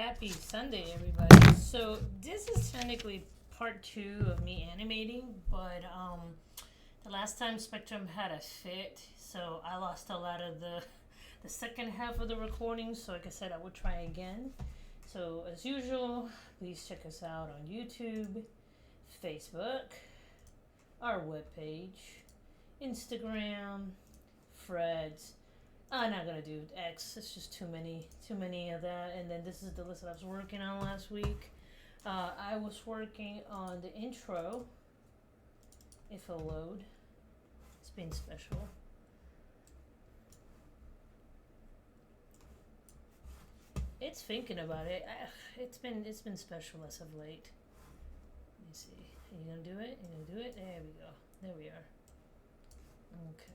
Happy Sunday, everybody. So this is technically part 2 of me animating, but the last time Spectrum had a fit, so I lost a lot of the second half of the recording. So like I said, I would try again. So as usual, please check us out on YouTube, Facebook, our webpage, Instagram, Threads. I'm not gonna do X. It's just too many of that. And then this is the list that I was working on last week. I was working on the intro. If it'll load, it's been special. It's thinking about it. It's been special as of late. Let me see. Are you gonna do it? You gonna do it? There we go. There we are. Okay.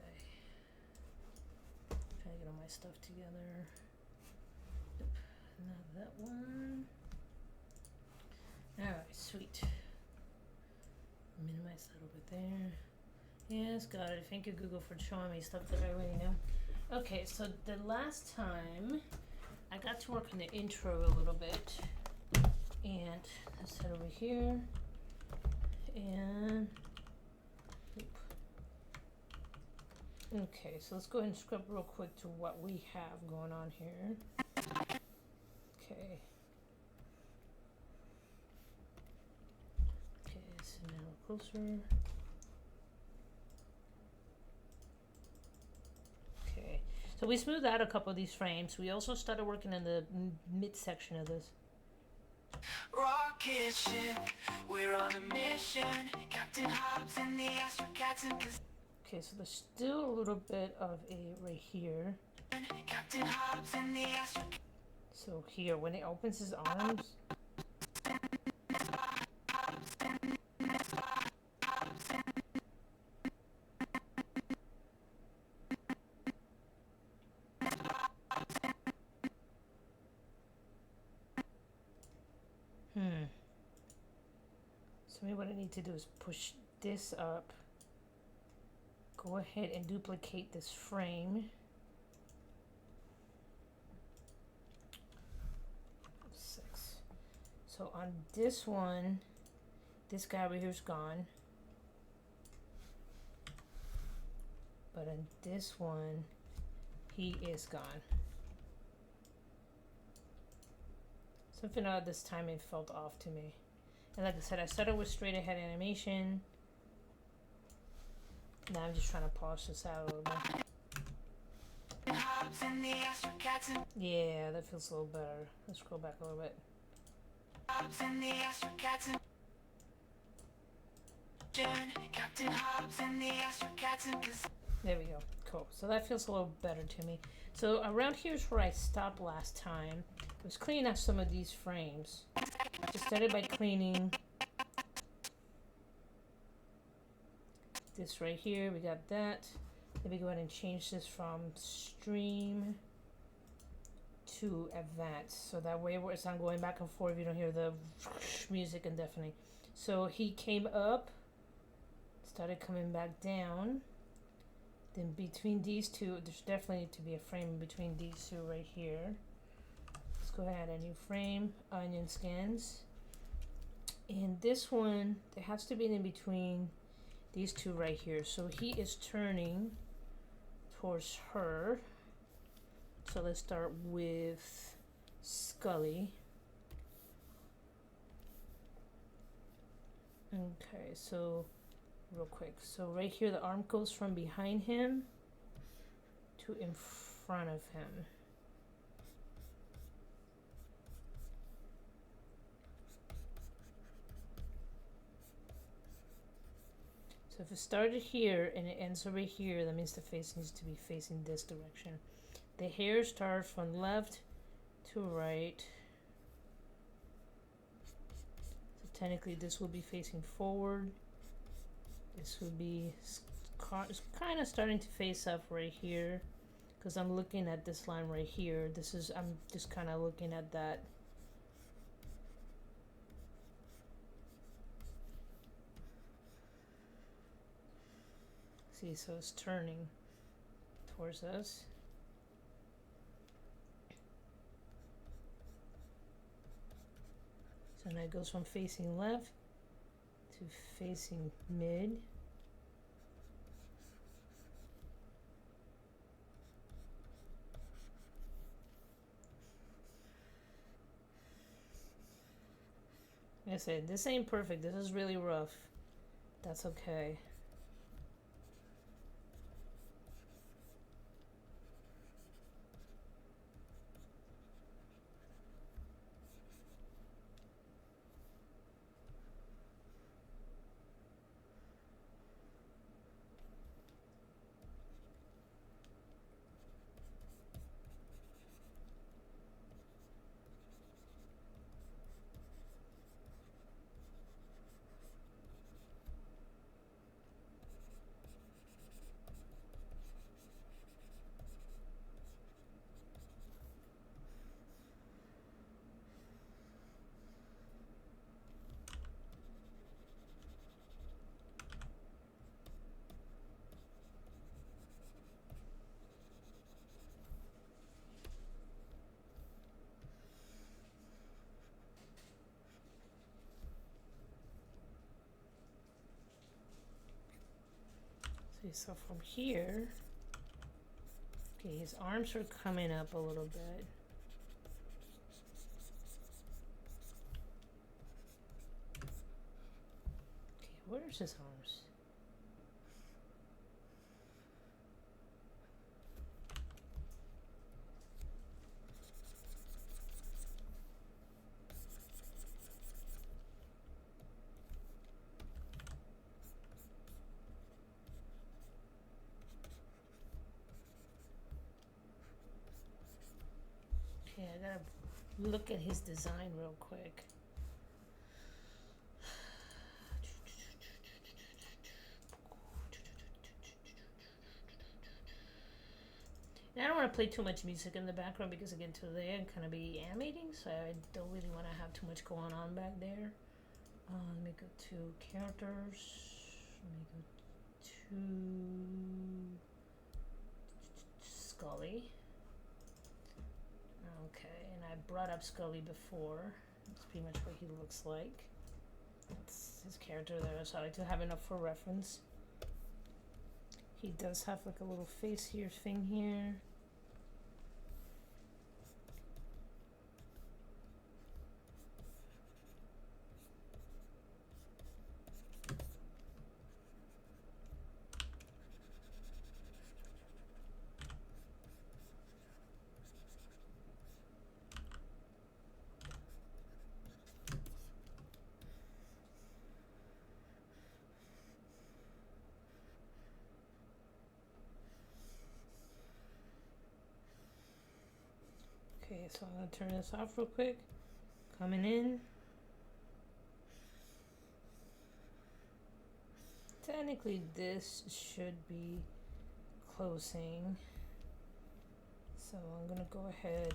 Trying to get all my stuff together. Yep, not that one. Alright, sweet. Minimize that over there. Yes, got it. Thank you, Google, for showing me stuff that I already know. Okay, so the last time I got to work on the intro a little bit. And let's head over here. And okay, so let's go ahead and scrub real quick to what we have going on here. Okay. Okay, so now we're closer. Okay, so we smoothed out a couple of these frames. We also started working in the midsection of this. Rocket ship, we're on a mission. Captain Hobbes and the Astrocats in position. Okay, so there's still a little bit of a right here. Captain Hobbes and the Astrocats. So here, when it opens his arms. So maybe what I need to do is push this up. Go ahead and duplicate this frame. 6. So on this one, this guy over here is gone. But on this one, he is gone. Something about this timing felt off to me. And like I said, I started with straight ahead animation. Now I'm just trying to polish this out a little bit. Yeah, that feels a little better. Let's scroll back a little bit. There we go. Cool. So that feels a little better to me. So around here is where I stopped last time. I was cleaning up some of these frames. Just started by cleaning this right here. We got that. Let me go ahead and change this from stream to advanced. So that way it's not going back and forth. You don't hear the music indefinitely. So he came up, started coming back down. Then between these two, there's definitely need to be a frame between these two right here. Let's go ahead and add a new frame, onion scans. And this one, there has to be in between these two right here. So he is turning towards her. So let's start with Scully. Okay, so real quick. So right here, the arm goes from behind him to in front of him. So if it started here and it ends over here, that means the face needs to be facing this direction. The hair starts from left to right. So technically this will be facing forward. This would be kind of starting to face up right here, because I'm looking at this line right here. I'm just kind of looking at that. See, so it's turning towards us. and it goes from facing left to facing mid. Like I said, this ain't perfect. This is really rough. That's okay. Okay, so from here, okay, his arms are coming up a little bit. Okay, where's his arms? Okay, I gotta look at his design real quick. And I don't want to play too much music in the background because again today I'm gonna be animating, so I don't really want to have too much going on back there. Let me go to characters. Let me go to Scully. Okay, and I brought up Scully before. That's pretty much what he looks like. That's his character there, so I like to have enough for reference. He does have like a little face here thing here. Okay, so I'm gonna turn this off real quick. Coming in. Technically this should be closing. So I'm gonna go ahead.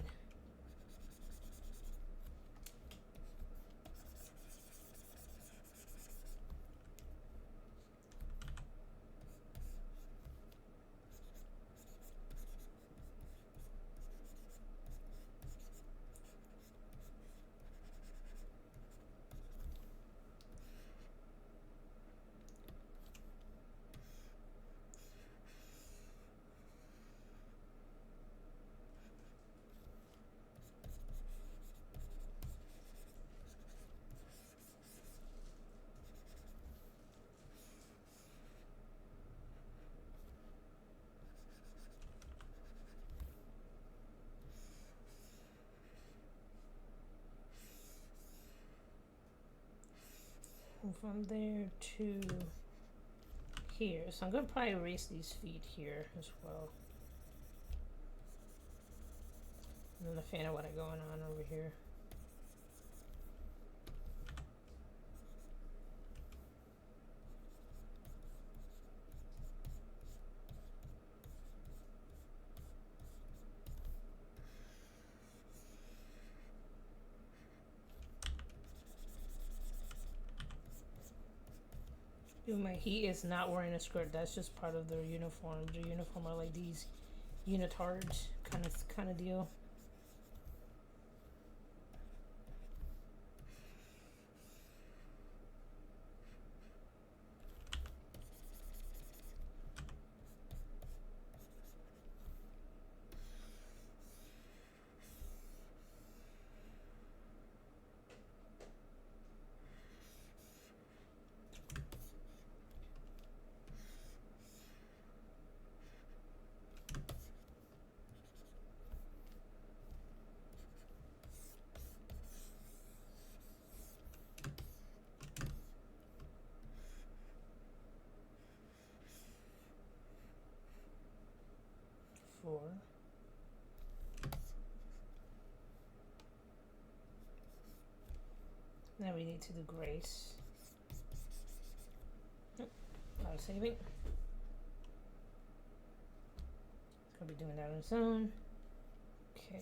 From there to here. So I'm gonna probably erase these feet here as well. I'm not a fan of what I going on over here. He is not wearing a skirt. That's just part of their uniform. Their uniform are like these unitards kind of deal. Now we need to do grace. Nope, not saving. It's gonna be doing that on its own. Okay.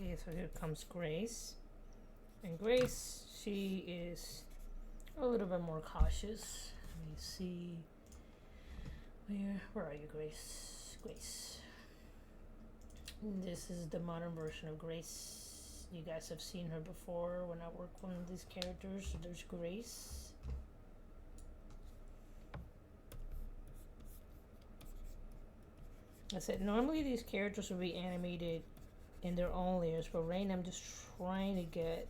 Okay, so here comes Grace. And Grace, she is a little bit more cautious. Let me see. Where are you, Grace? Grace. This is the modern version of Grace. You guys have seen her before when I work on these characters. So there's Grace. I said normally these characters would be animated in their own layers, but right now I'm just trying to get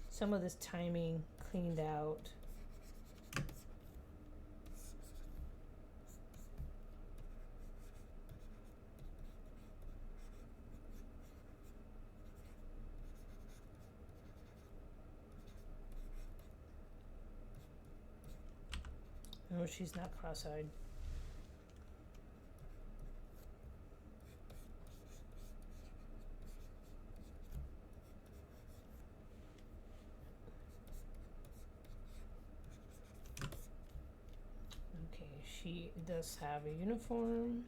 some of this timing cleaned out. No, she's not cross-eyed. Okay, she does have a uniform.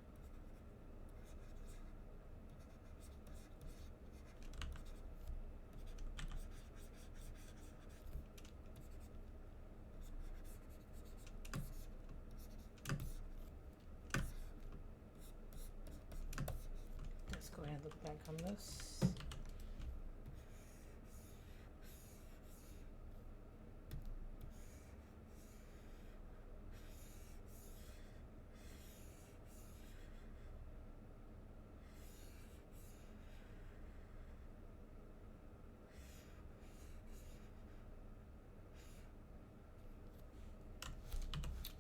Let's go ahead and look back on this.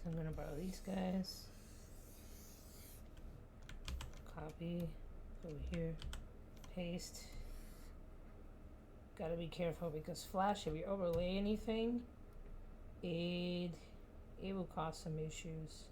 So I'm gonna borrow these guys. Copy, over here, paste. Gotta be careful because Flash, if you overlay anything, it will cause some issues.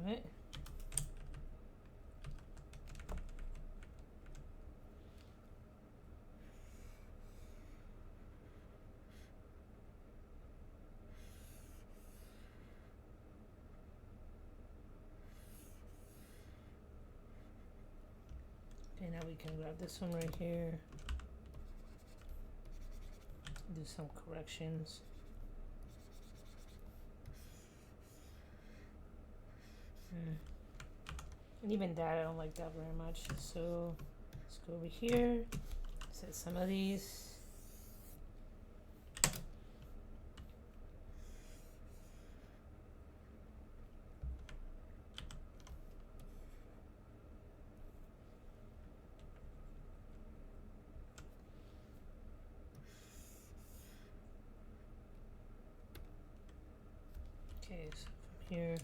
Alright. Okay, now we can grab this one right here. Do some corrections. And even that, I don't like that very much. So let's go over here, set some of these. Okay, so from here.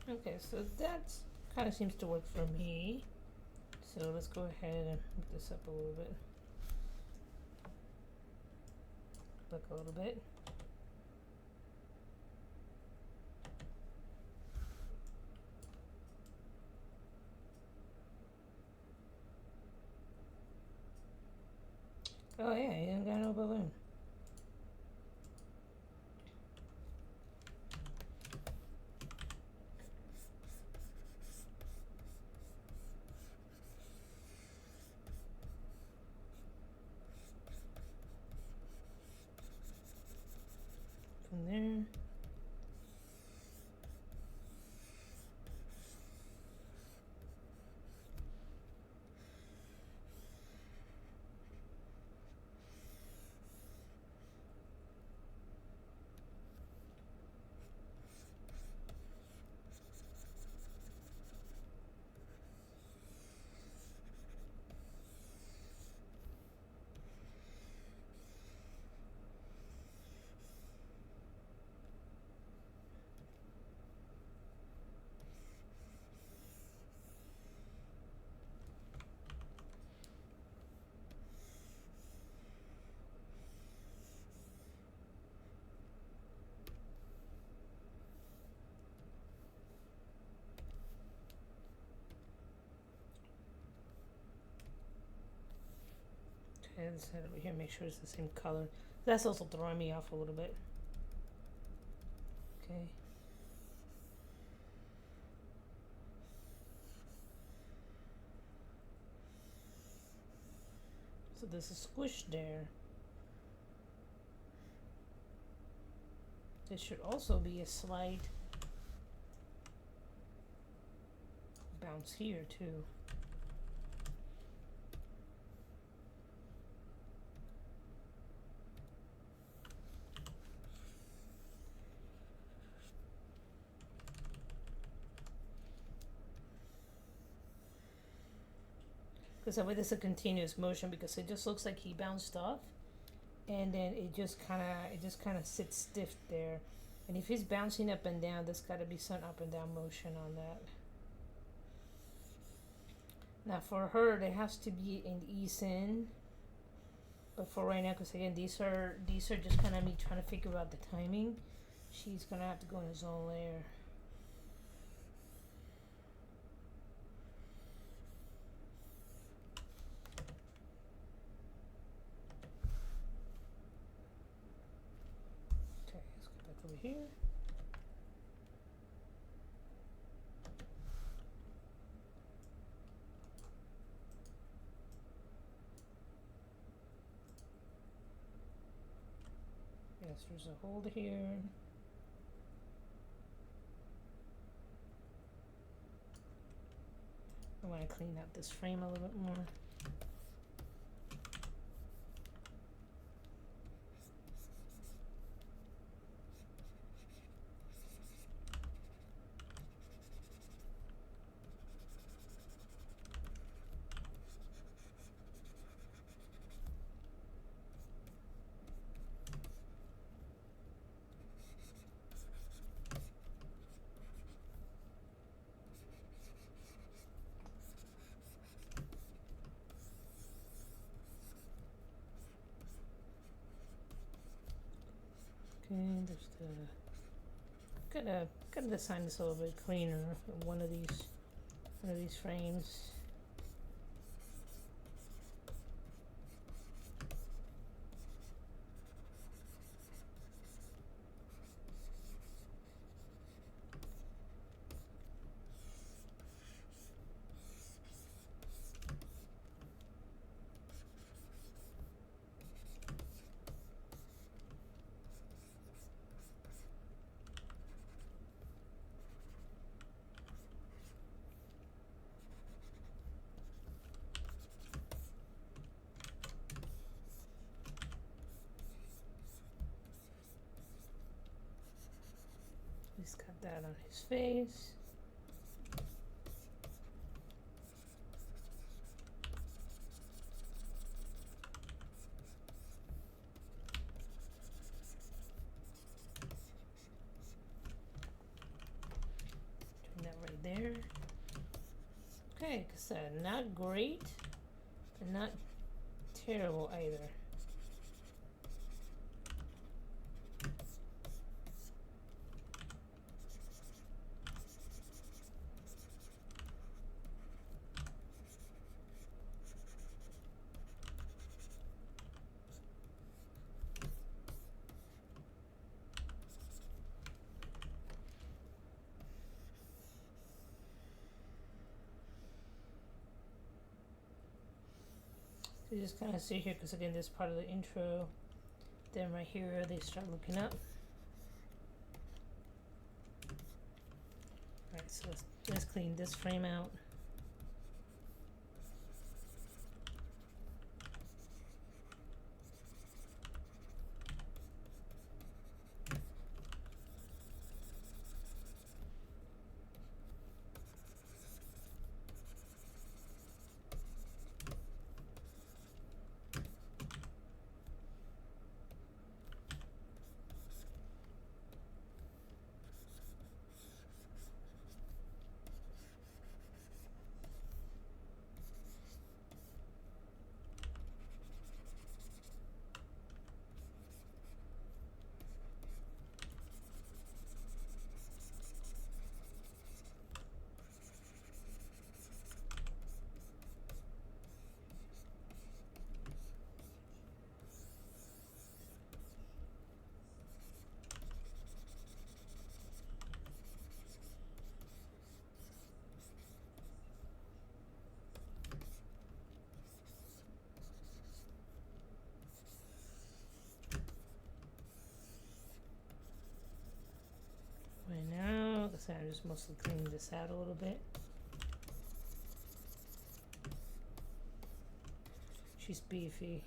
Okay, so that kind of seems to work for me. So let's go ahead and move this up a little bit. Look a little bit. Oh yeah, he ain't got no balloon. From there. Okay, let's head over here, make sure it's the same color. That's also throwing me off a little bit. Okay. So this is squished there. There should also be a slight bounce here too. Because that way this is a continuous motion, because it just looks like he bounced off and then it just kinda sits stiff there. And if he's bouncing up and down, there's gotta be some up and down motion on that. Now for her, there has to be an ease in. But for right now, because again, these are just kind of me trying to figure out the timing. She's gonna have to go in his own layer. Okay, let's go back over here. Yes, there's a hold here. I want to clean up this frame a little bit more. Okay, there's the gotta design this a little bit cleaner. One of these frames. He's got that on his face. Doing that right there. okay, cause not great, but not terrible either. So you just kind of see here, because again, this part of the intro. Then right here, they start looking up. Alright, so let's clean this frame out. Right now, like I said, I'm just mostly cleaning this out a little bit. She's beefy.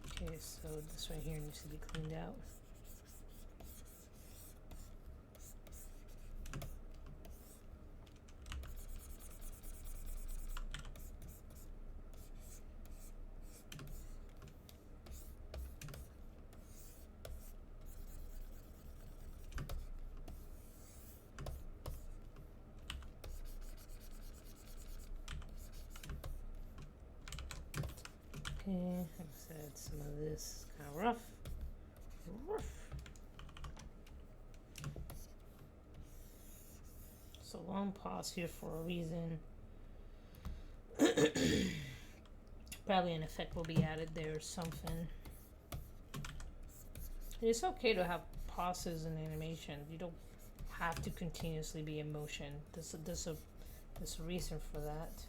Okay, so this right here needs to be cleaned out. Okay, like I said, some of this is kind of rough. So long pause here for a reason. Probably an effect will be added there or something. It's okay to have pauses in animation. You don't have to continuously be in motion. There's a reason for that.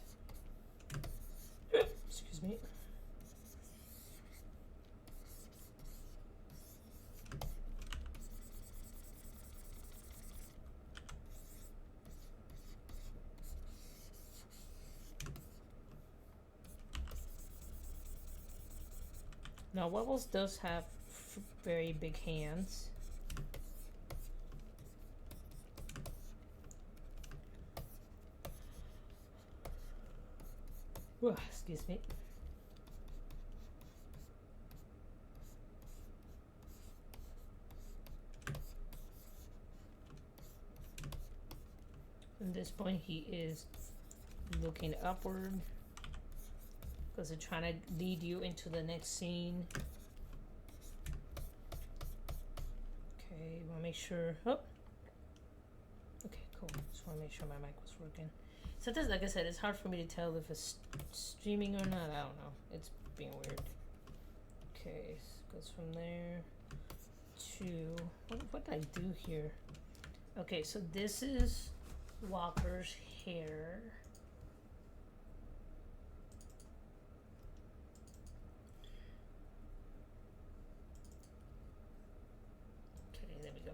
Excuse me. Now, Webbles does have very big hands. Ooh, excuse me. At this point, he is looking upward because they're trying to lead you into the next scene. Okay, want to make sure. Oh, okay, cool. Just want to make sure my mic was working. Sometimes, like I said, it's hard for me to tell if it's streaming or not. I don't know. It's being weird. Okay, so goes from there to what did I do here? Okay, so this is Walker's hair. Okay, there we go.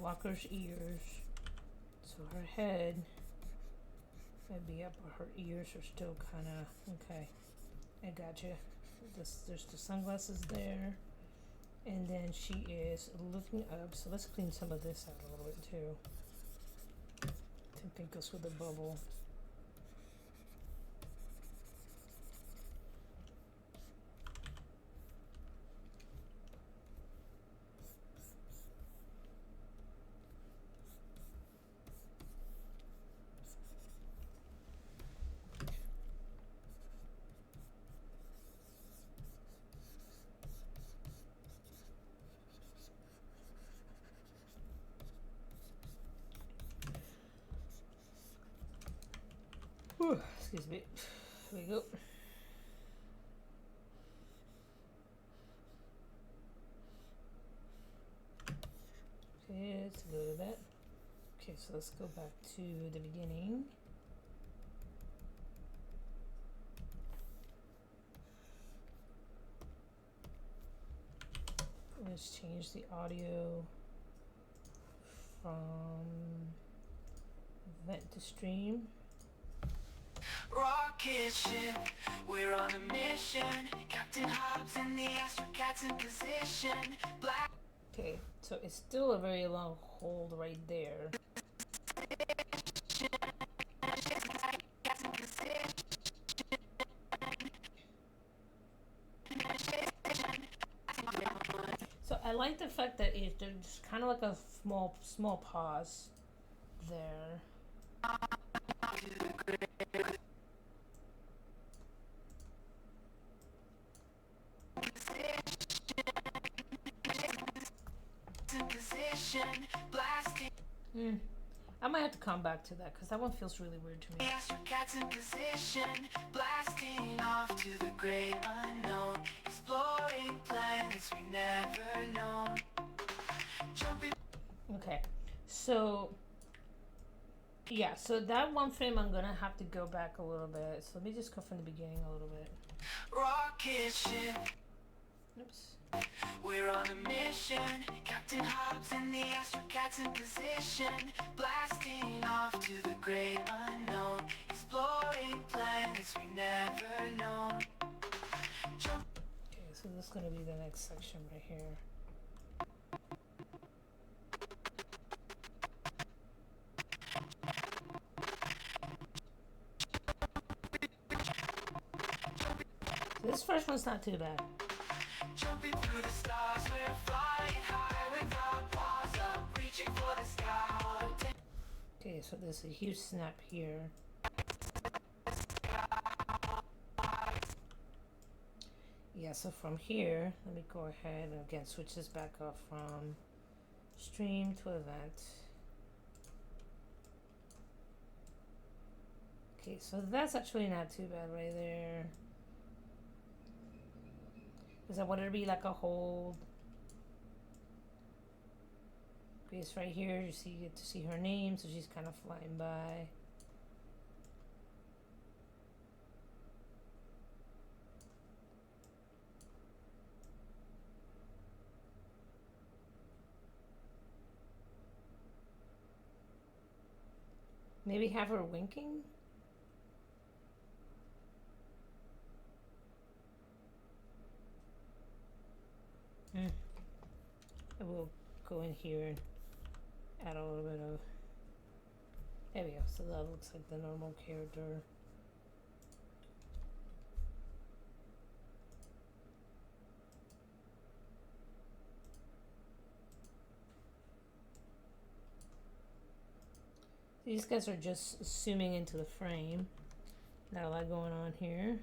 Walker's ears. So her head might be up, but her ears are still kind of okay. I gotcha. There's the sunglasses there, and then she is looking up. So let's clean some of this out a little bit too. To think us with the bubble. Whew, excuse me. Here we go. Okay, let's go to that. Okay, so let's go back to the beginning. Let's change the audio from vent to stream. Rocket ship, we're on a mission. Captain Hobbes and the Astrocats in position. Black. Okay, so it's still a very long hold right there. So I like the fact that there's kind of like a small pause there. I might have to come back to that because that one feels really weird to me. Astrocats in position, blasting off to the great unknown, exploring planets we never known. Jumping. Okay, so yeah, so that one frame I'm gonna have to go back a little bit. So let me just go from the beginning a little bit. Rocket ship. Oops. We're on a mission. Captain Hobbes and the Astrocats in position, blasting off to the great unknown, exploring planets we never known. Okay, so this is gonna be the next section right here. So this first one's not too bad. Jumping through the stars, we're flying high without pause up, reaching for the sky. Okay, so there's a huge snap here. Yeah, so from here, let me go ahead and again switch this back up from stream to event. Okay, so that's actually not too bad right there. Because I wanted to be like a hold. Okay, it's right here. You get to see her name, so she's kind of flying by. Maybe have her winking? I will go in here and add a little bit of. There we go. So that looks like the normal character. These guys are just zooming into the frame. Not a lot going on here.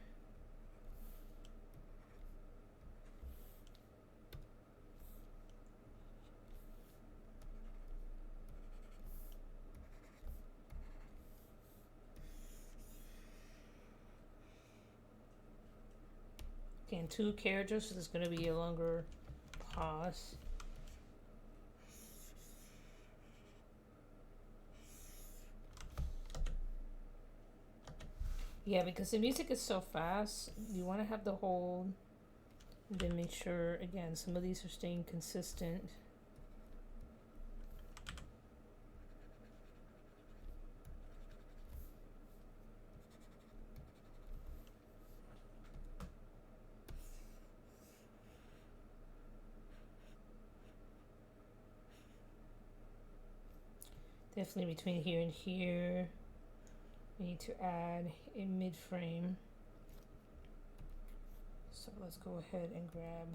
Again, 2 characters, so there's going to be a longer pause. Yeah, because the music is so fast, you want to have the hold, and then make sure, again, some of these are staying consistent. Definitely between here and here, we need to add a mid frame. So let's go ahead and grab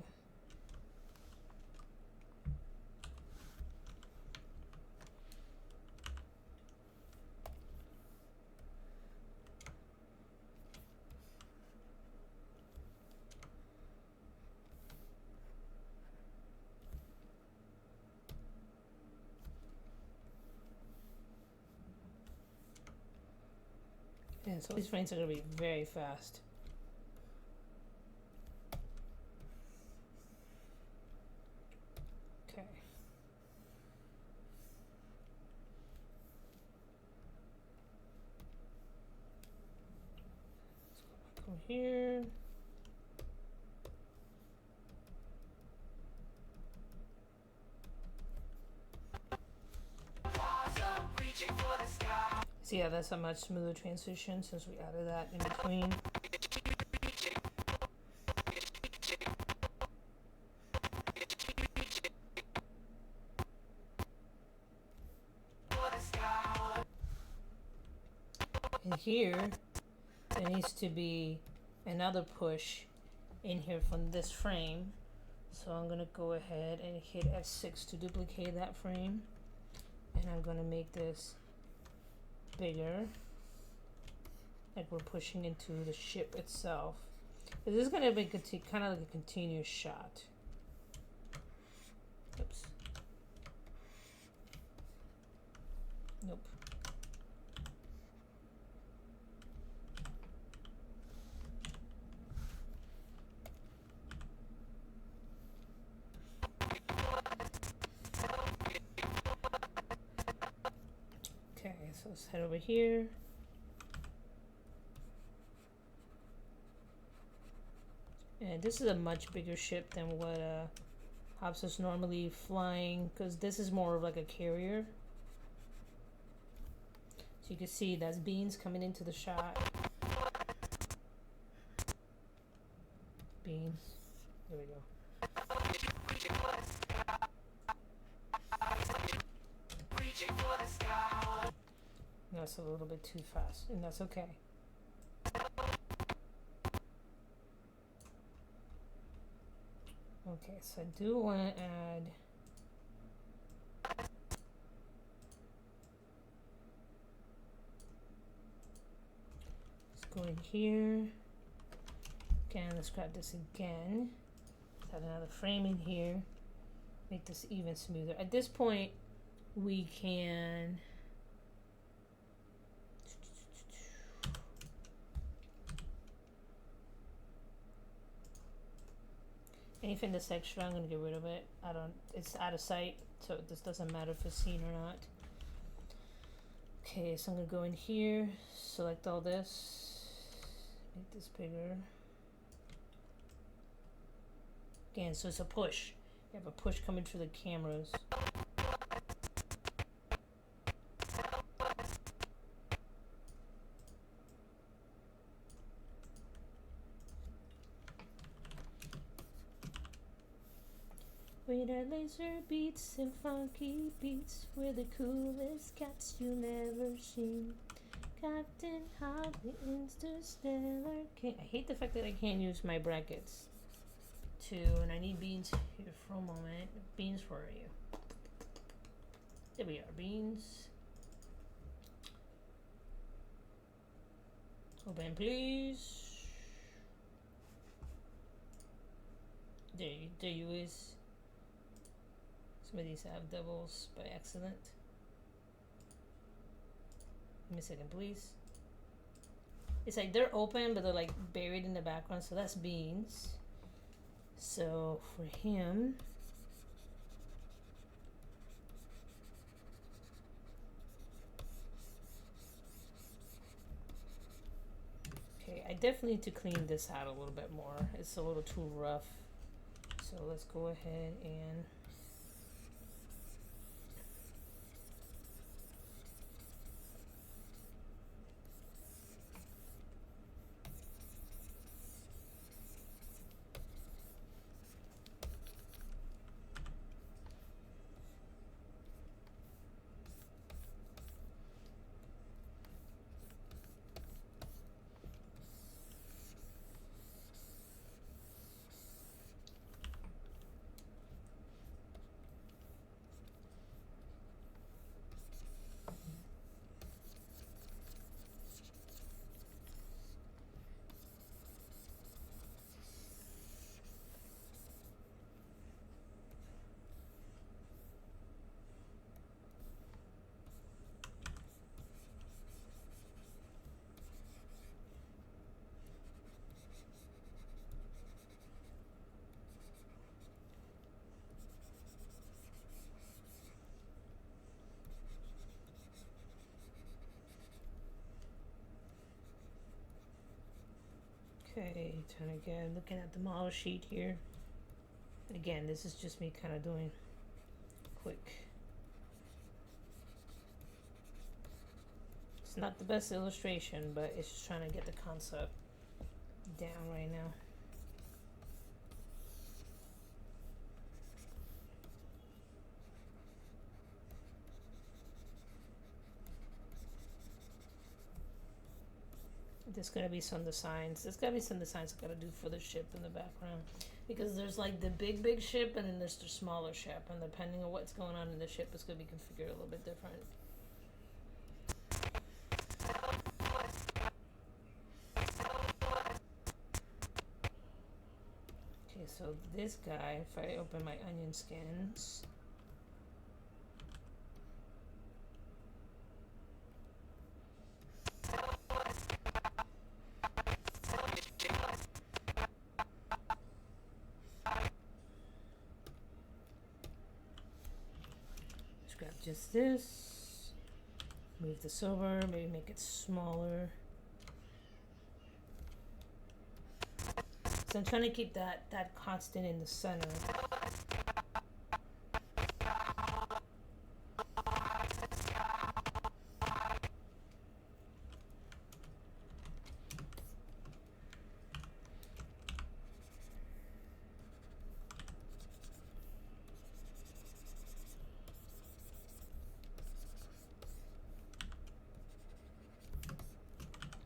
and so these frames are going to be very fast. Okay. Let's go back over here. See how that's a much smoother transition since we added that in between. And here, there needs to be another push in here from this frame. So I'm going to go ahead and hit F6 to duplicate that frame. And I'm going to make this bigger, like we're pushing into the ship itself. This is going to be kind of like a continuous shot. Oops. Nope. Okay, so let's head over here. And this is a much bigger ship than what Hobbes is normally flying, because this is more of like a carrier. So you can see that's beans coming into the shot. Beans. There we go. That's a little bit too fast, and that's okay. Okay, so I do want to add let's go in here. Again, let's grab this again. Let's add another frame in here. Make this even smoother. At this point, we can anything that's extra, I'm going to get rid of it. It's out of sight, so this doesn't matter if it's seen or not. Okay, so I'm going to go in here, select all this, make this bigger. Again, so it's a push. You have a push coming through the cameras. With our laser beats and funky beats, we're the coolest cats you've ever seen. Captain Hobbes, the interstellar king. I hate the fact that I can't use my brackets. And I need beans here for a moment. Beans, where are you? There we are, beans. Open, please. There you is. Some of these have doubles by accident. Give me a second, please. It's like they're open, but they're like buried in the background, so that's beans. So for him, okay, I definitely need to clean this out a little bit more. It's a little too rough. So let's go ahead and Okay, turn again, looking at the model sheet here. Again, this is just me kind of doing quick. It's not the best illustration, but it's just trying to get the concept down right now. There's gonna be some designs. There's gotta be some designs I gotta do for the ship in the background. Because there's like the big ship and then there's the smaller ship. And depending on what's going on in the ship, it's gonna be configured a little bit different. Okay, so this guy, if I open my onion skins. Grab just this, move this over, maybe make it smaller. So I'm trying to keep that constant in the center.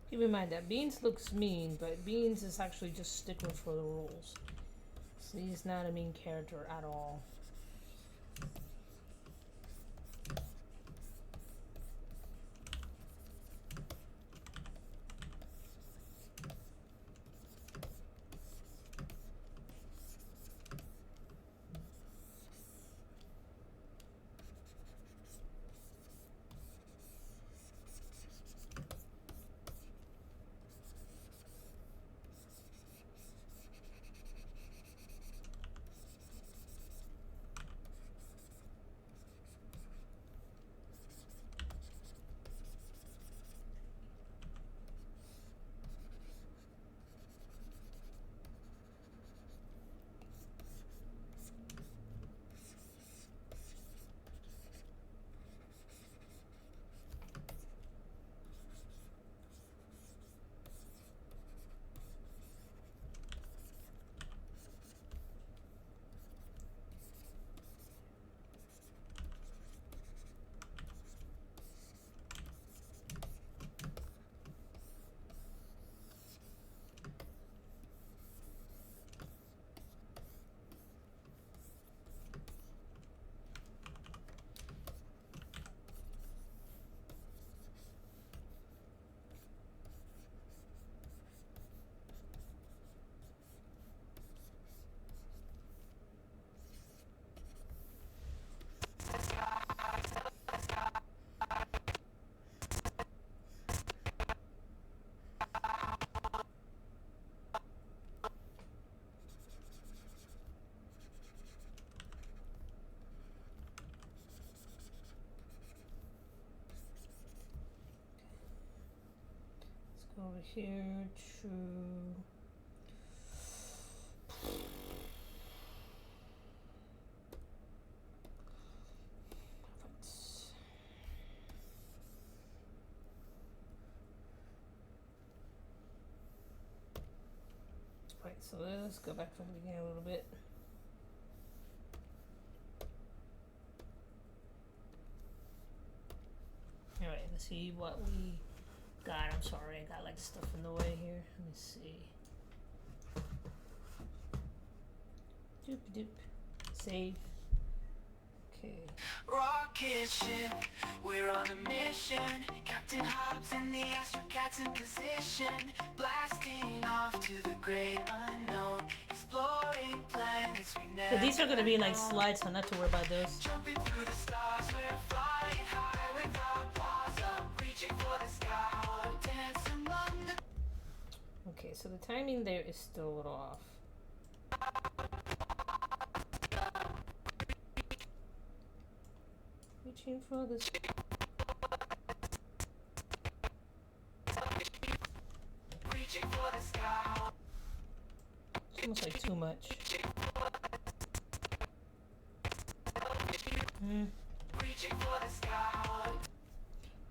Keep in mind that Beans looks mean, but Beans is actually just stickler for the rules. So he's not a mean character at all. Over here to right, so let's go back from the beginning a little bit. Alright, let's see what we got. I'm sorry, I got like stuff in the way here. Let me see. Doop doop. Save. Okay. Rocket ship, we're on a mission. Captain Hobbes and the Astrocats in position. Blasting off to the great unknown. Exploring planets we never So these are gonna be like slides, so not to worry about those. Jumping through the stars, we're flying high without pause up, reaching for the sky, dance among the... Okay, so the timing there is still a little off. Reaching for the Reaching for the sky. Almost like too much.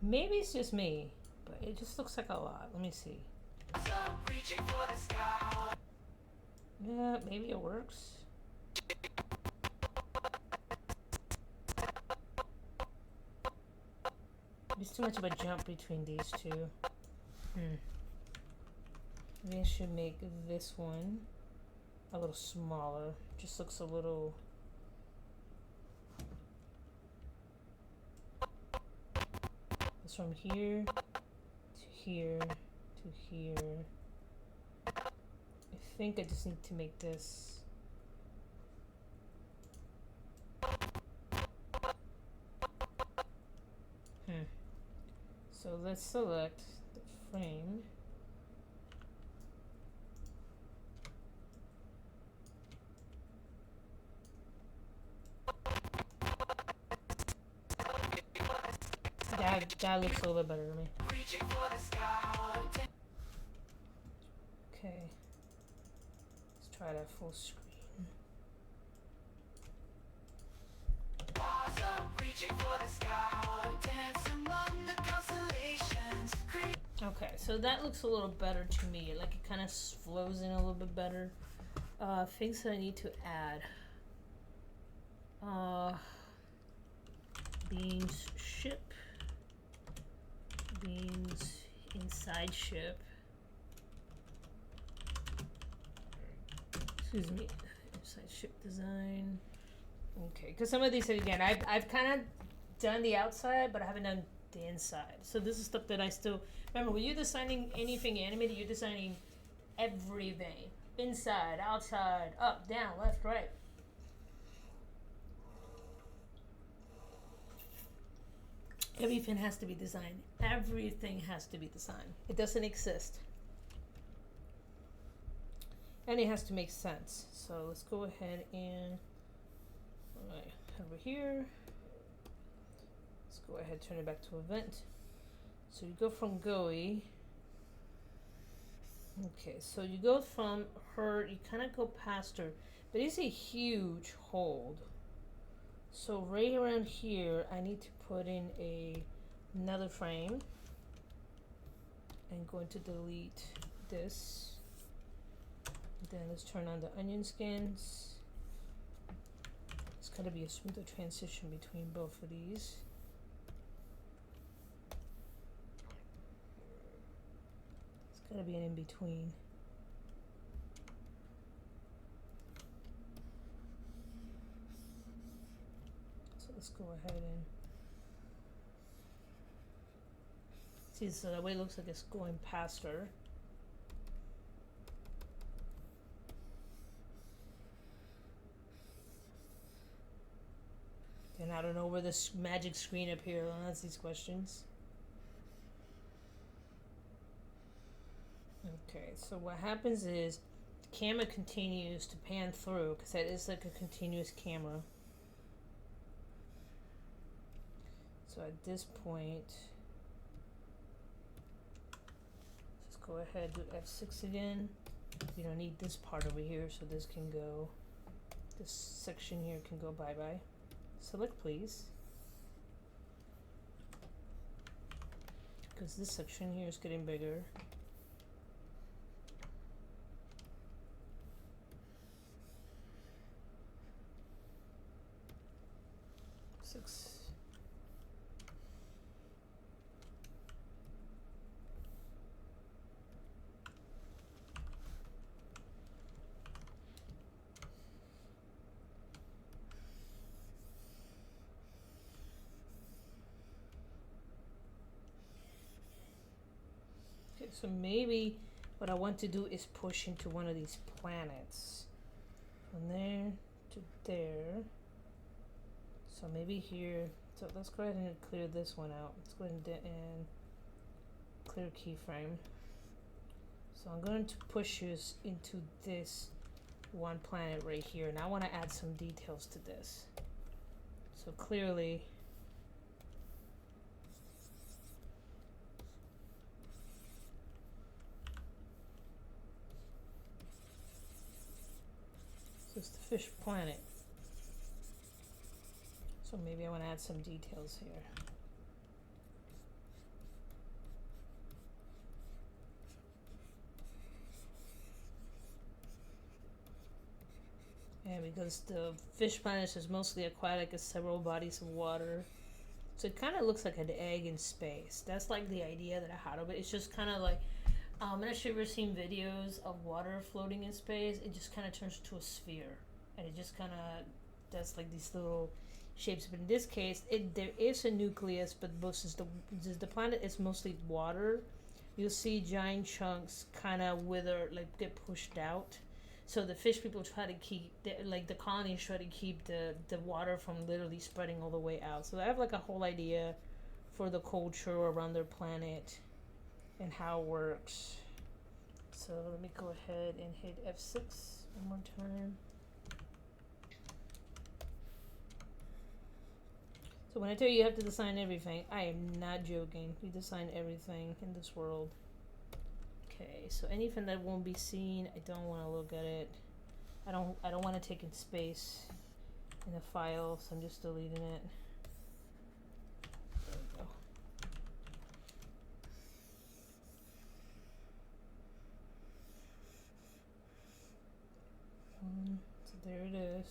Maybe it's just me, but it just looks like a lot. Let me see. Yeah, maybe it works. It's too much of a jump between these two. Maybe I should make this one a little smaller. Just looks a little... It's from here to here to here. I think I just need to make this... So let's select the frame. That looks a little bit better to me. Okay. Let's try that full screen. Okay, so that looks a little better to me. Like it kind of flows in a little bit better. Things that I need to add. Beans ship. Beans inside ship. Excuse me. Inside ship design. Okay, because some of these, again, I've kind of done the outside, but I haven't done the inside. So this is stuff that I still remember. When you're designing anything animated, you're designing everything: inside, outside, up, down, left, right. Everything has to be designed. Everything has to be designed. It doesn't exist. And it has to make sense. So let's go ahead and over here. Let's go ahead and turn it back to event. So you go from GUI. Okay, so you go from her, you kind of go past her, but it's a huge hold. So right around here, I need to put in another frame. I'm going to delete this. Then let's turn on the onion skins. It's got to be a smoother transition between both of these. It's got to be an in-between. So let's go ahead and see, so that way it looks like it's going past her. And I don't know where this magic screen up here answers these questions. Okay, so what happens is the camera continues to pan through because that is like a continuous camera. So at this point, let's go ahead and do F6 again. You don't need this part over here, so this can go, this section here can go bye-bye. Select please. Because this section here is getting bigger. Six. So maybe what I want to do is push into one of these planets. From there to there. So maybe here. So let's go ahead and clear this one out. Let's go ahead and clear keyframe. So I'm going to push this into this one planet right here. And I want to add some details to this. So clearly, It's the fish planet. So maybe I want to add some details here. Yeah, because the fish planet is mostly aquatic, it's several bodies of water. So it kind of looks like an egg in space. That's like the idea that I had of it. It's just kind of like, I'm not sure if you've seen videos of water floating in space. It just kind of turns to a sphere. And it just kind of does like these little shapes. But in this case, there is a nucleus, but the planet is mostly water. You'll see giant chunks kind of wither, like get pushed out. So the fish people try to keep, the colonies try to keep the water from literally spreading all the way out. So I have like a whole idea for the culture around their planet and how it works. So let me go ahead and hit F6 one more time. So when I tell you have to design everything, I am not joking. You design everything in this world. Okay, so anything that won't be seen, I don't want to look at it. I don't want to take in space in the file, so I'm just deleting it. There we go. So there it is.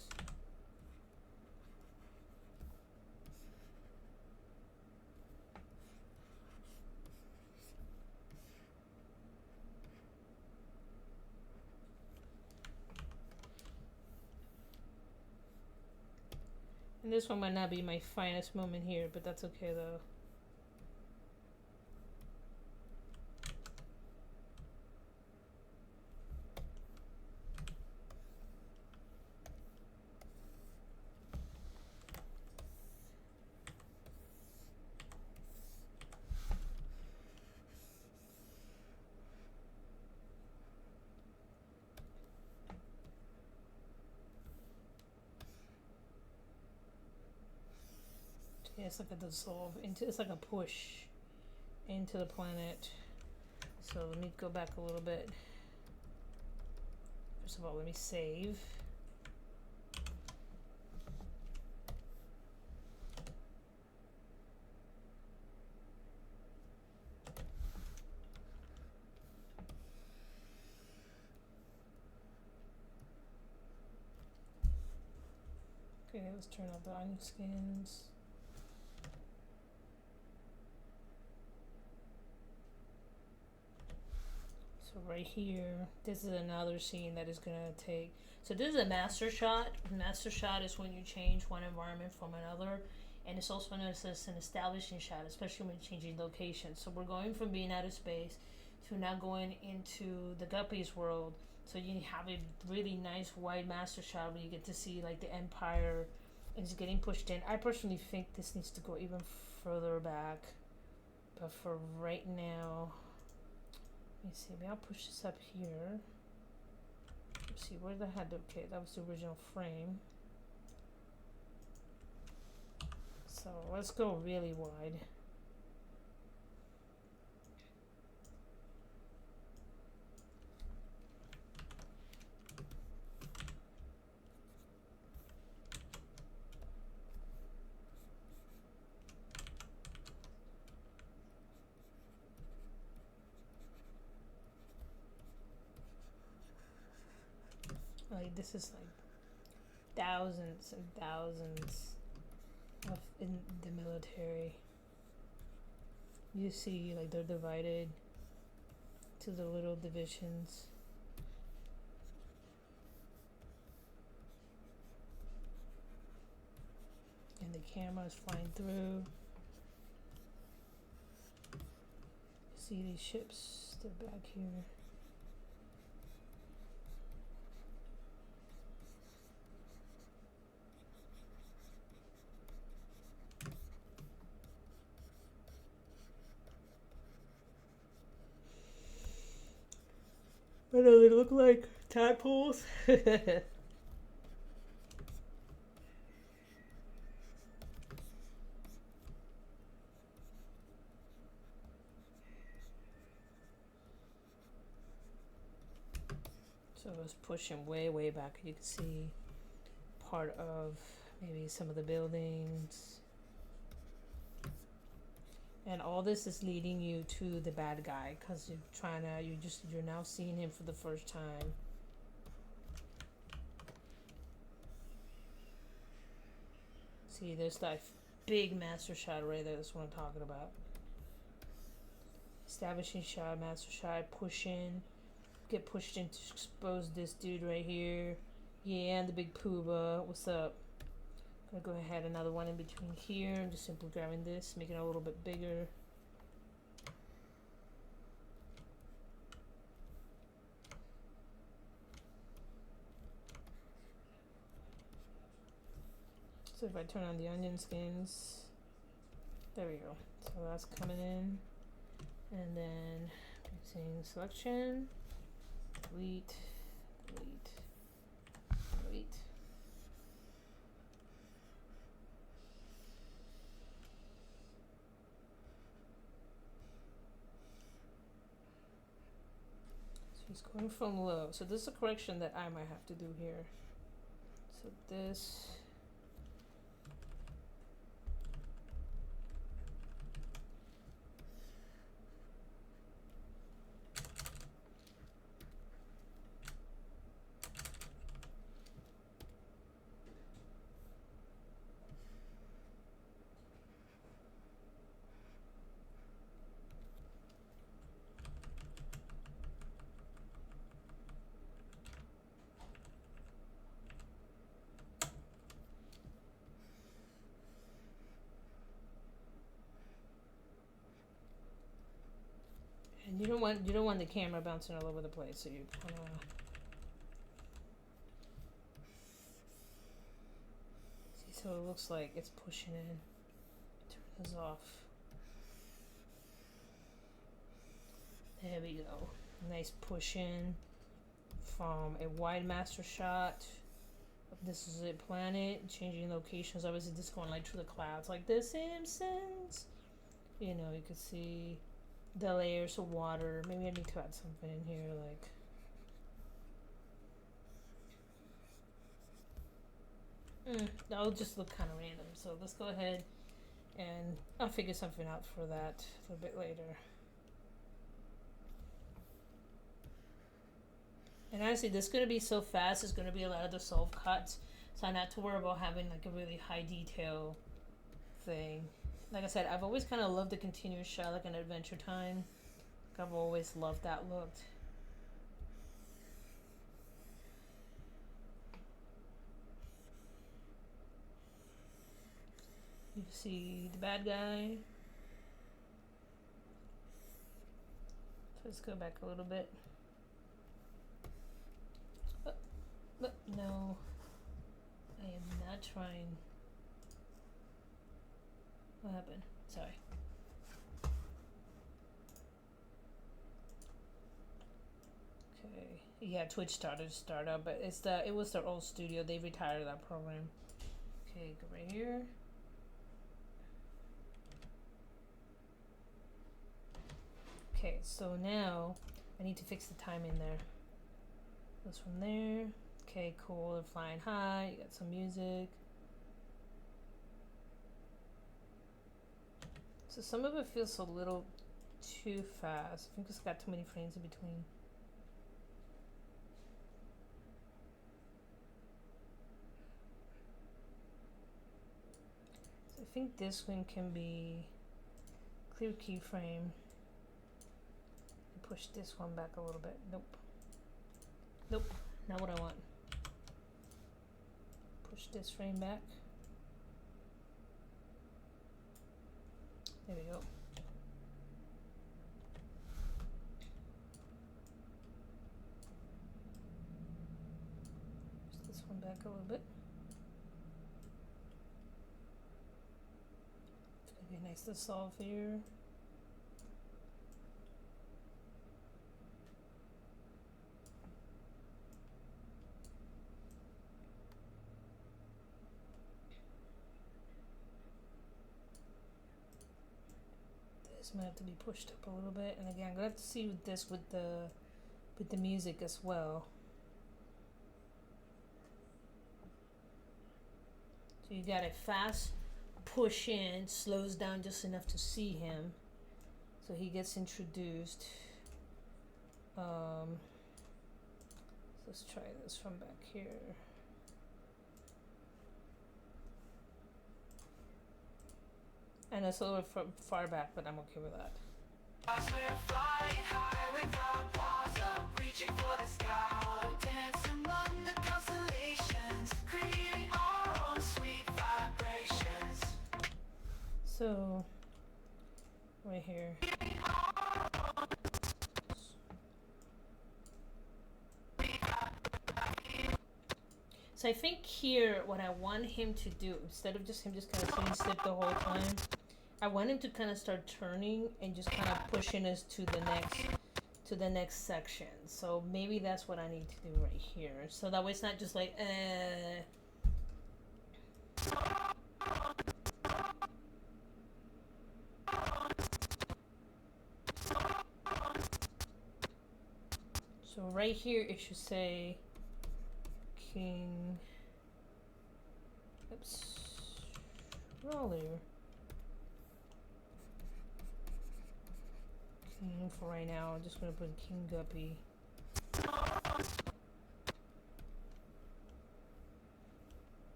And this one might not be my finest moment here, but that's okay though. Yeah, it's like a dissolve into, it's like a push into the planet. So let me go back a little bit. First of all, let me save. Okay, let's turn off the onion skins. So right here, this is another scene that is gonna take. So this is a master shot. Master shot is when you change one environment from another, and it's also known as an establishing shot, especially when changing location. So we're going from being out of space to now going into the Guppies world. So you have a really nice wide master shot where you get to see like the Empire is getting pushed in. I personally think this needs to go even further back, but for right now, let me see. Maybe I'll push this up here. Let's see where the head. Okay, that was the original frame. So let's go really wide. Like this is like thousands and thousands of in the military. You see, like they're divided to the little divisions. And the camera is flying through. See these ships, they're back here. I know they look like tadpoles. So let's push him way back. You can see part of maybe some of the buildings. And all this is leading you to the bad guy, because you're now seeing him for the first time. See, there's that big master shot right there. That's what I'm talking about. Establishing shot, master shot, pushing. Get pushed in to expose this dude right here. Yeah, and the big poobah. What's up? Gonna go ahead, another one in between here. I'm just simply grabbing this, making it a little bit bigger. So if I turn on the onion skins, there we go. So that's coming in. And then using selection, delete, delete, delete. So he's going from low. So this is a correction that I might have to do here. So this. And you don't want the camera bouncing all over the place, so you kind of see. So it looks like it's pushing in. Turn this off. There we go. Nice push in from a wide master shot. This is a planet changing locations. Obviously, this going like through the clouds, like The Simpsons. You know, you can see the layers of water. Maybe I need to add something in here, like that'll just look kind of random. So let's go ahead and I'll figure something out for that a little bit later. And honestly, this is going to be so fast. It's going to be a lot of the soft cuts, so I not to worry about having like a really high detail thing. Like I said, I've always kind of loved the continuous shot, like an Adventure Time. I've always loved that look. You see the bad guy. So let's go back a little bit. No, I am not trying. What happened? Sorry. Okay. Yeah, Twitch started to start up, but it was their old studio. They retired that program. Okay, go right here. Okay, so now I need to fix the timing there. Goes from there. Okay, cool. They're flying high. You got some music. So some of it feels a little too fast. I think it's got too many frames in between. So I think this one can be clear keyframe. Push this one back a little bit. Nope. Nope. Not what I want. Push this frame back. There we go. Push this one back a little bit. It's gonna be nice to solve here. Might have to be pushed up a little bit, and again I'm gonna have to see with this with the music as well. So you got a fast push in, slows down just enough to see him. So he gets introduced. Let's try this from back here. And it's a little far back, but I'm okay with that. As we're flying high without walls up, reaching for the sky, dance among the constellations, creating our own sweet vibrations. So, right here. So I think here, what I want him to do, instead of just him just kind of sitting still the whole time, I want him to kind of start turning and just kind of pushing us to the next section. So maybe that's what I need to do right here. So that way it's not just like, So right here it should say King. Oops. Roller. King for right now. I'm just gonna put King Guppy.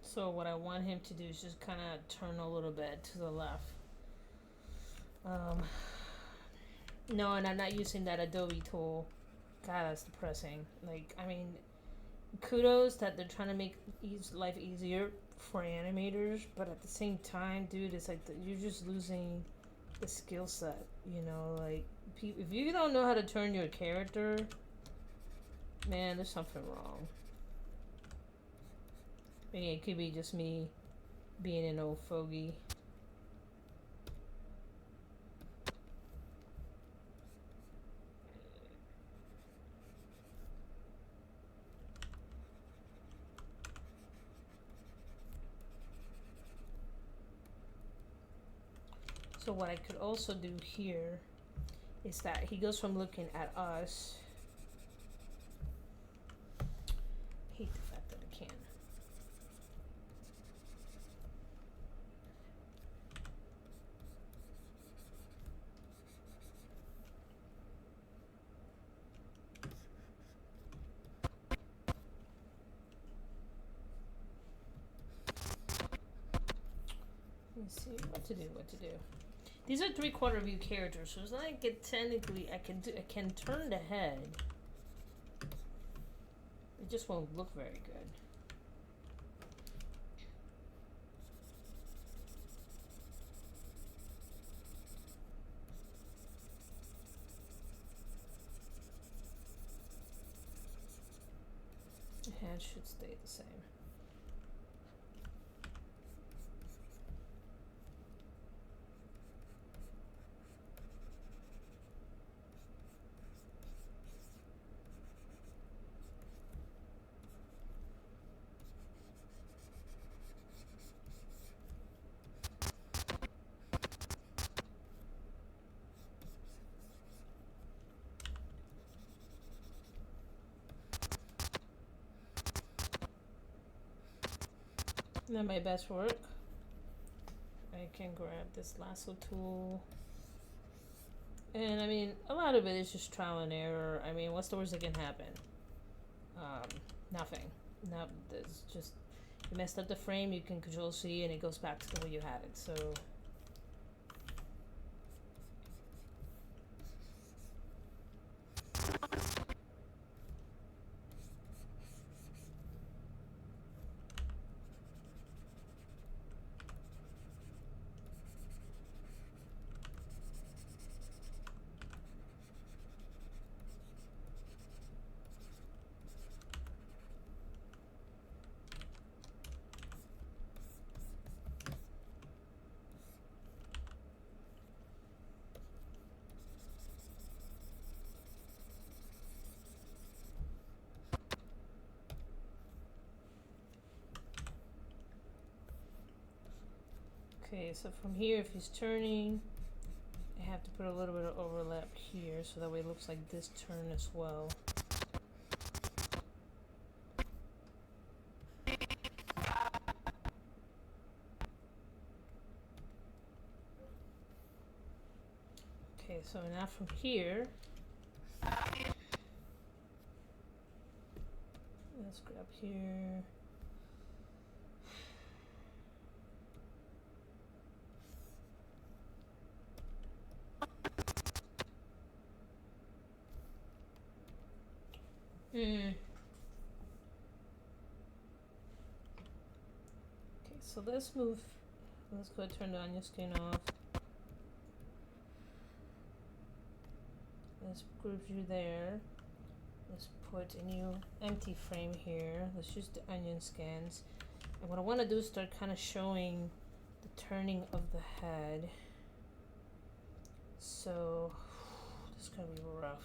So what I want him to do is just kind of turn a little bit to the left. No, and I'm not using that Adobe tool. God, that's depressing. Like, I mean, kudos that they're trying to make life easier for animators, but at the same time, dude, it's like you're just losing the skill set. You know, like if you don't know how to turn your character, man, there's something wrong. Maybe it could be just me being an old fogey. So what I could also do here is that he goes from looking at us. Hate the fact that I can't. Let's see what to do. These are 3/4 view characters, so it's not like it technically I can turn the head. It just won't look very good. The head should stay the same. Not my best work. I can grab this lasso tool. And I mean, a lot of it is just trial and error. I mean, what's the worst that can happen? Nothing. No, it's just, you messed up the frame, you can Control C and it goes back to the way you had it, so. Okay, so from here, if he's turning, I have to put a little bit of overlap here, so that way it looks like this turn as well. Okay, so now from here, let's grab here. Okay, so let's move. Let's go turn the onion skin off. Let's group you there. Let's put a new empty frame here. Let's use the onion skins. And what I want to do is start kind of showing the turning of the head. So this is gonna be rough.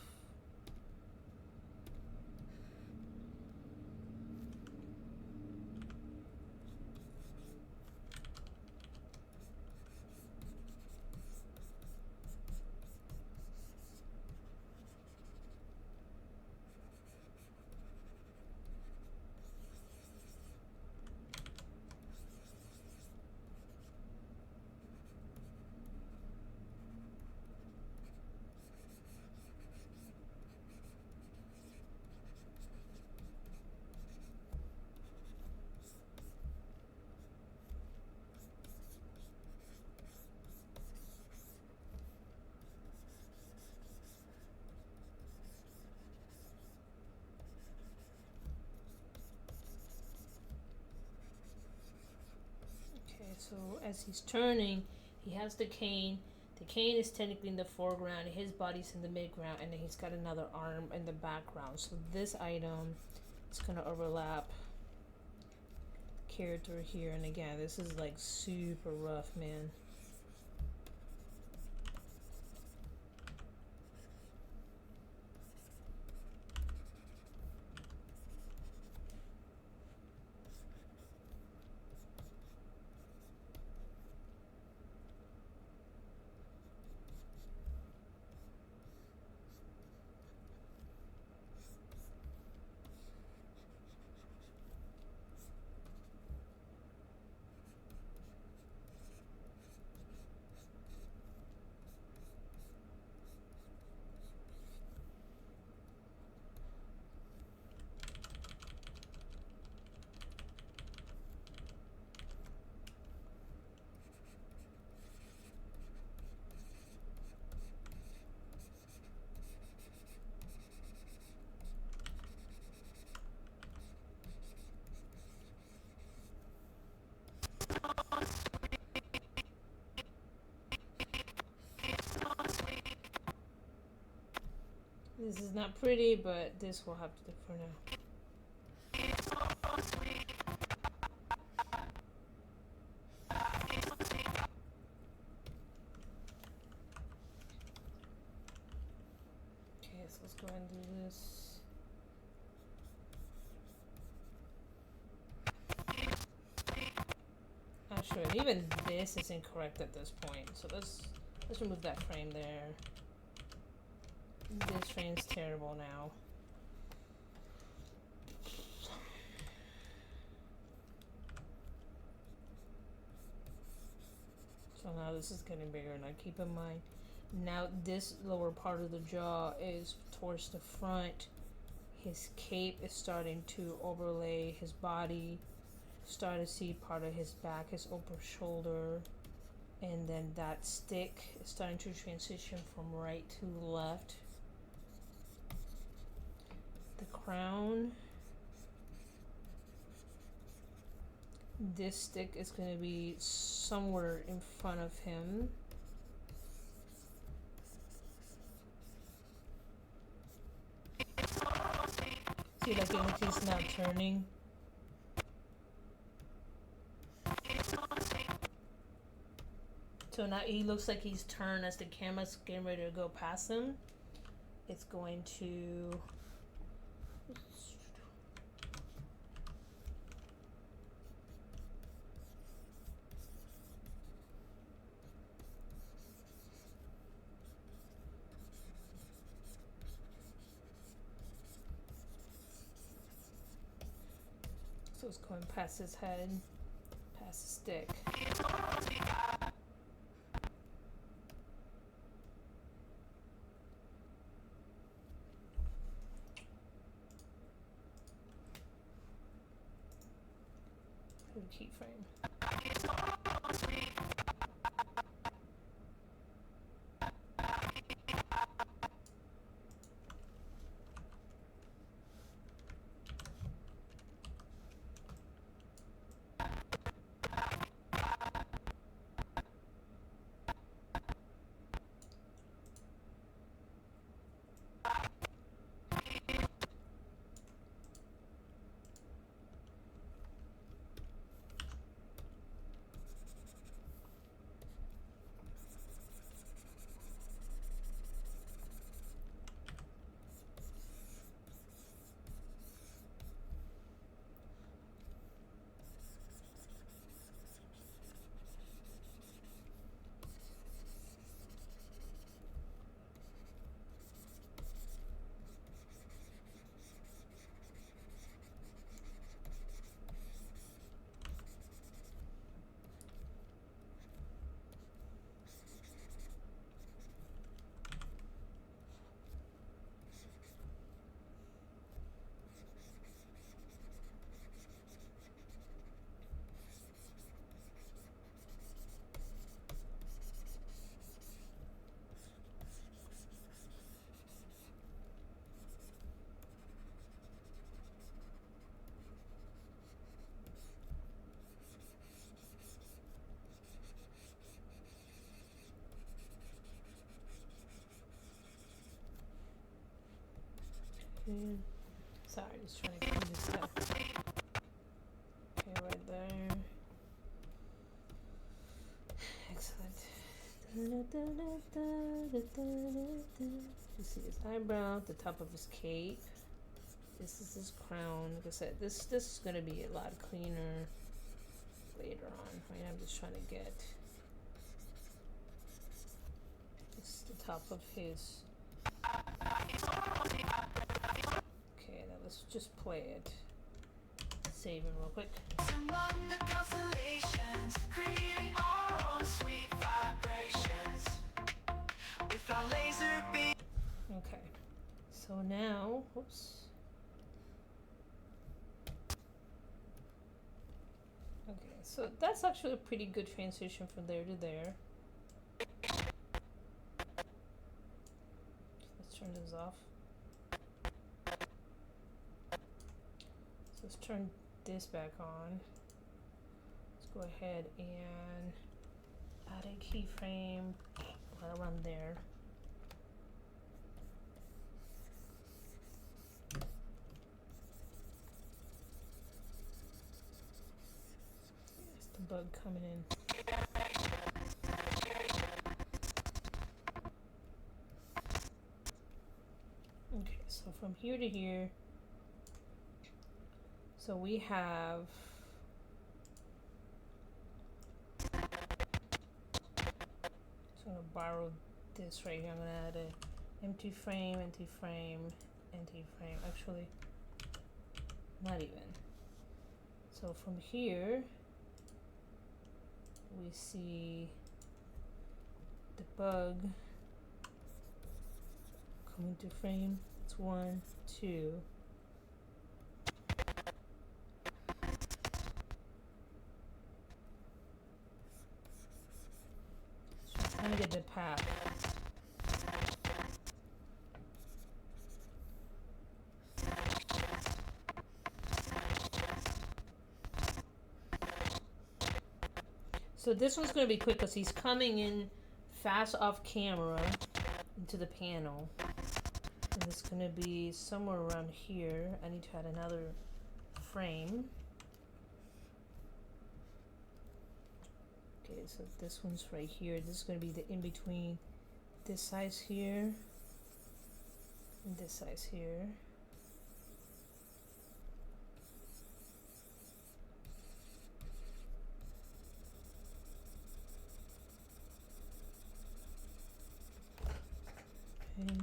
Okay, so as he's turning, he has the cane. The cane is technically in the foreground, his body's in the midground, and then he's got another arm in the background. So this item is gonna overlap the character here, and again, this is like super rough, man. This is not pretty, but this will have to do for now. Okay, so let's go ahead and do this. Actually, even this is incorrect at this point. So let's remove that frame there. This frame's terrible now. So now this is getting bigger. Now keep in mind, now this lower part of the jaw is towards the front. His cape is starting to overlay his body. Start to see part of his back, his upper shoulder. And then that stick is starting to transition from right to left. The crown. This stick is going to be somewhere in front of him. See, like everything's now turning. So now he looks like he's turned as the camera's getting ready to go past him. It's going to... So it's going past his head, past the stick. for the keyframe. Sorry, just trying to clean this stuff. Okay, right there. Excellent. You see his eyebrow, the top of his cape. This is his crown. Like I said, this is gonna be a lot cleaner later on. Right, I'm just trying to get this the top of his. Okay, now let's just play it. Save him real quick. Okay, so now, whoops. Okay, so that's actually a pretty good transition from there to there. Let's turn this off. So let's turn this back on. Let's go ahead and add a keyframe right around there. There's the bug coming in. Okay, so from here to here, so we have I'm gonna borrow this right here. I'm gonna add a empty frame, empty frame, empty frame. Actually, not even. So from here, we see the bug coming to frame. It's 1, 2. Trying to get the path. So this one's going to be quick because he's coming in fast off camera into the panel. And it's going to be somewhere around here. I need to add another frame. Okay, so this one's right here. This is going to be the in-between this size here and this size here. Okay.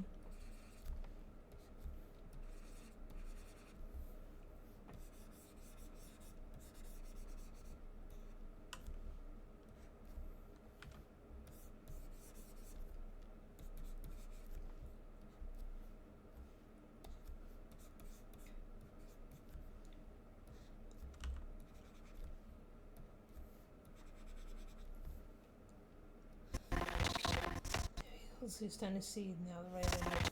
So you're starting to see now the right image.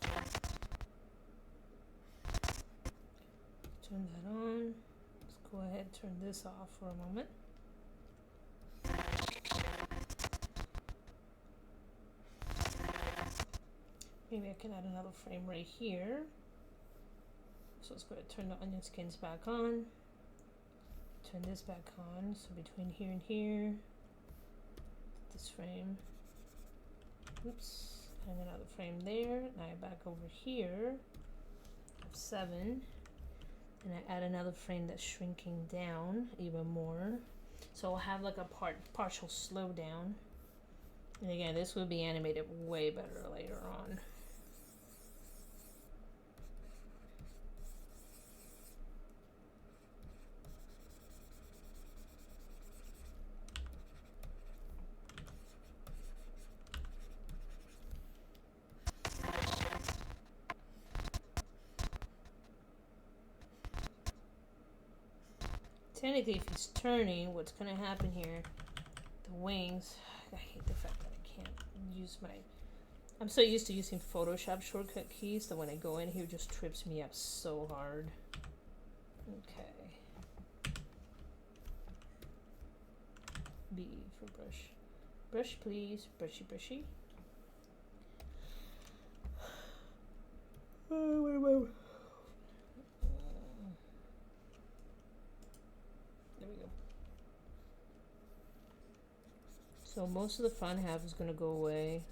Turn that on. Let's go ahead and turn this off for a moment. Maybe I can add another frame right here. So let's go ahead and turn the onion skins back on. Turn this back on. So between here and here, this frame. Oops. And another frame there. Now I'm back over here. I have 7. And I add another frame that's shrinking down even more. So I'll have like a partial slowdown. And again, this will be animated way better later on. Technically, if he's turning, what's going to happen here, the wings, I hate the fact that I can't use my, I'm so used to using Photoshop shortcut keys that when I go in here, it just trips me up so hard. Okay. B for brush. Brush, please. Brushy, brushy. Wait. There we go. So most of the front half is going to go away.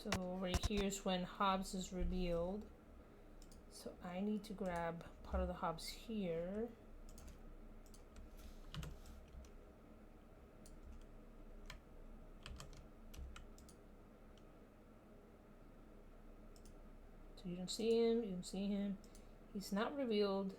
So right here is when Hobbes is revealed. So I need to grab part of the Hobbes here. So you don't see him, you don't see him. He's not revealed.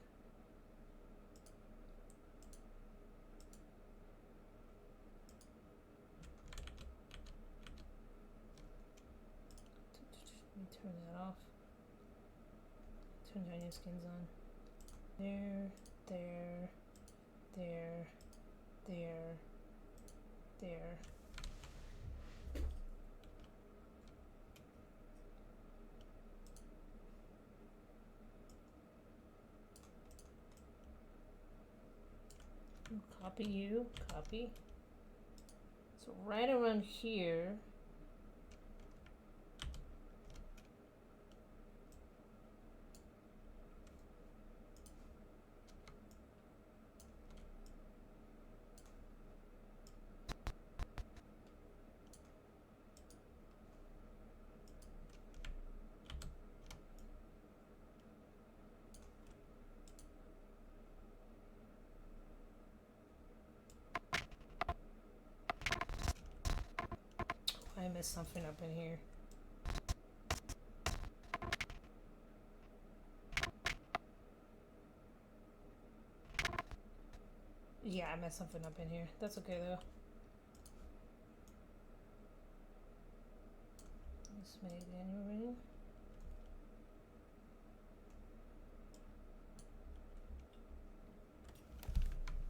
Let me turn that off. Turn the onion skins on. There, there, there, there. Copy you, copy. So right around here, I messed something up in here. Yeah, I messed something up in here. That's okay though. Let's make animating.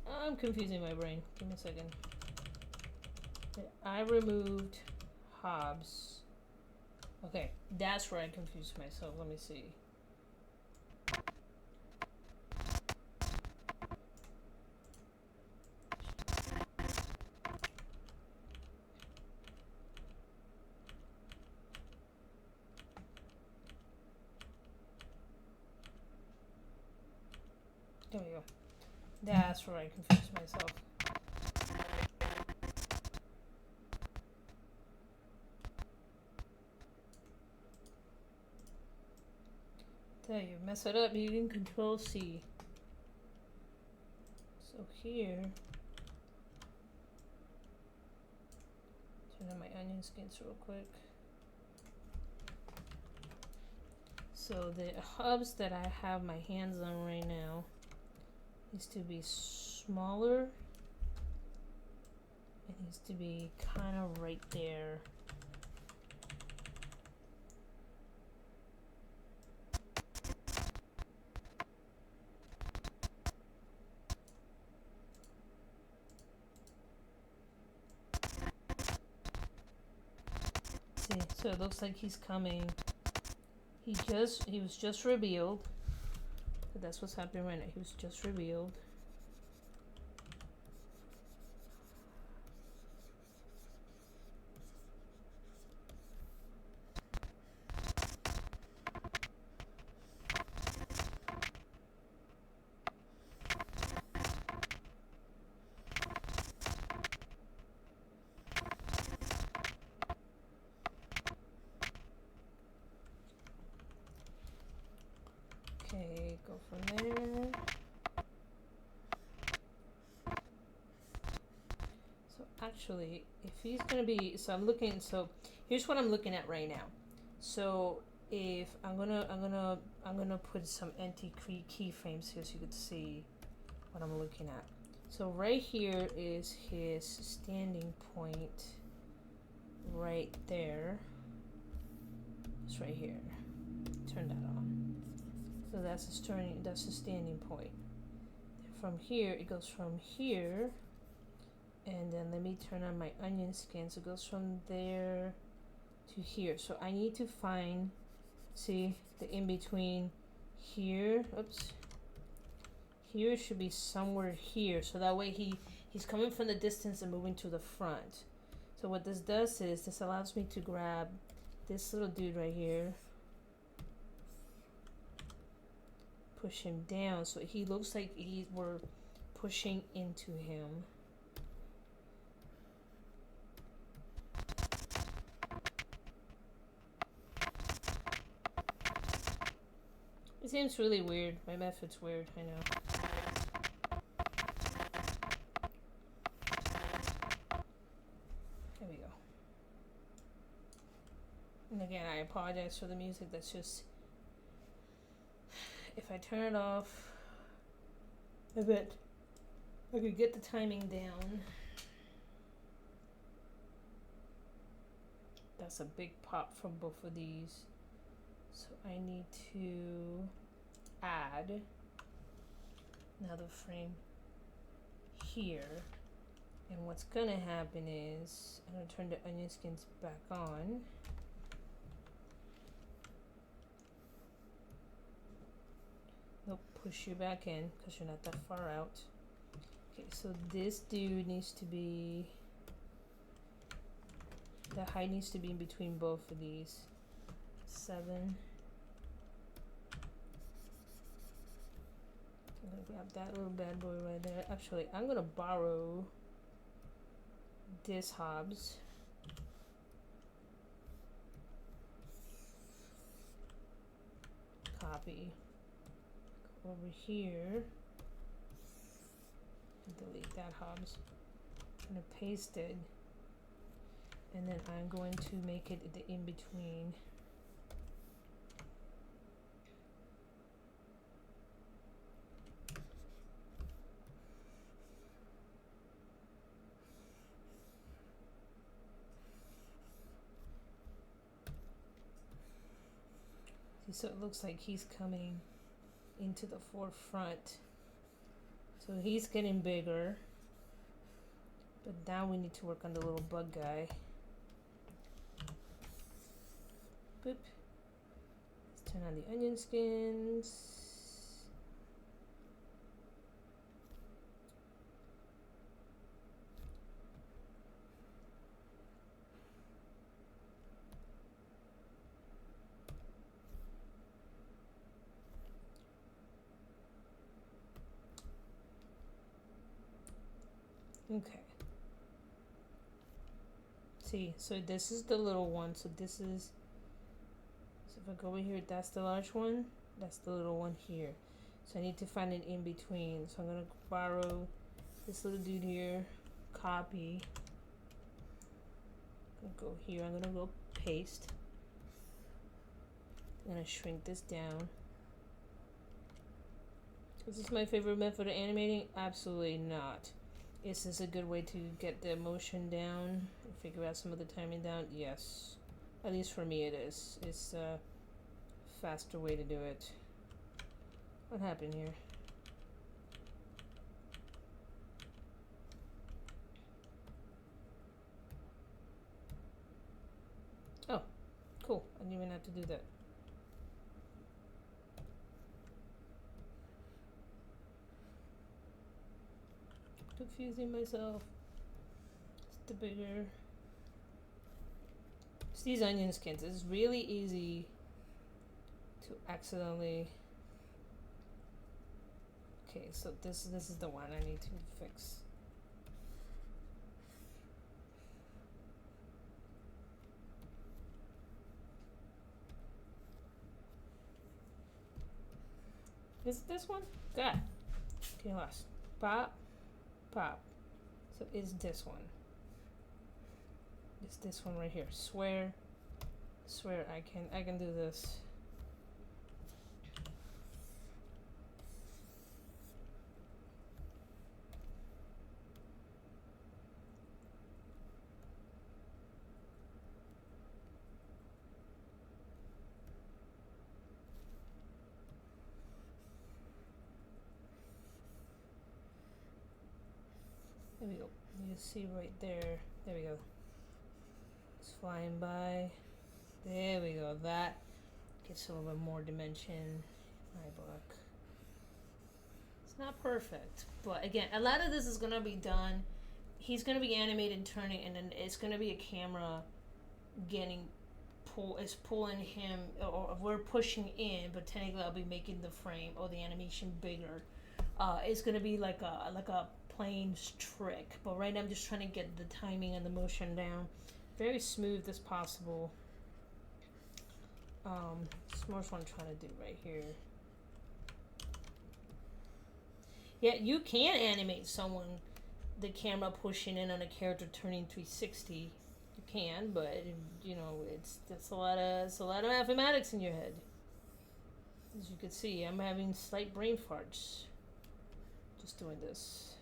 I'm confusing my brain. Give me a second. I removed Hobbes. Okay, that's where I confused myself. Let me see. There we go. That's where I confused myself. There you mess it up, you can Control C. So here, turn on my onion skins real quick. So the hubs that I have my hands on right now needs to be smaller. Needs to be kind of right there. See, so it looks like he's coming. He was just revealed. So that's what's happening right now. He was just revealed. Okay, go from there. So actually, if he's gonna be, so I'm looking, so here's what I'm looking at right now. So if I'm gonna put some empty keyframes here so you could see what I'm looking at. So right here is his standing point right there. It's right here. Turn that on. So that's the standing point. From here, it goes from here, and then let me turn on my onion skin. So it goes from there to here. So I need to find, see, the in between here. Oops. Here should be somewhere here. So that way he's coming from the distance and moving to the front. So what this does is this allows me to grab this little dude right here, push him down so he looks like we're pushing into him. It seems really weird. My method's weird, I know. There we go. And again, I apologize for the music. That's just, if I turn it off, I bet I could get the timing down. That's a big pop from both of these. So I need to add another frame here. And what's gonna happen is I'm gonna turn the onion skins back on. Nope, push you back in because you're not that far out. Okay, so this dude needs to be, the height needs to be in between both of these. 7. I'm gonna grab that little bad boy right there. Actually, I'm gonna borrow this Hobbes. Copy. Go over here. Delete that Hobbes. I'm gonna paste it. And then I'm going to make it the in-between. So it looks like he's coming into the forefront. So he's getting bigger. But now we need to work on the little bug guy. Boop. Let's turn on the onion skins. Okay. See, so this is the little one. So this is, so if I go over here, that's the large one. That's the little one here. So I need to find an in between. So I'm gonna borrow this little dude here, copy. I'm gonna go here. I'm gonna go paste. I'm gonna shrink this down. Is this my favorite method of animating? Absolutely not. Is this a good way to get the motion down? Figure out some of the timing down? Yes. At least for me it is. It's a faster way to do it. What happened here? Oh, cool. I didn't even have to do that. Confusing myself. It's the bigger. It's these onion skins. It's really easy to accidentally. Okay, so this is the one I need to fix. Is it this one? God. Okay, lost. Pop. Pop. So is this one. It's this one right here. Swear I can do this. There we go. You see right there. There we go. It's flying by. There we go. That gets a little bit more dimension in my book. It's not perfect, but again, a lot of this is gonna be done. He's gonna be animated, turning, and then it's gonna be a camera getting pulling him, or we're pushing in, but technically I'll be making the frame or the animation bigger. It's gonna be like a plain trick, but right now I'm just trying to get the timing and the motion down very smooth as possible. This more what I'm trying to do right here. Yeah, you can animate someone, the camera pushing in on a character turning 360. You can, but you know that's a lot of mathematics in your head. As you can see, I'm having slight brain farts just doing this.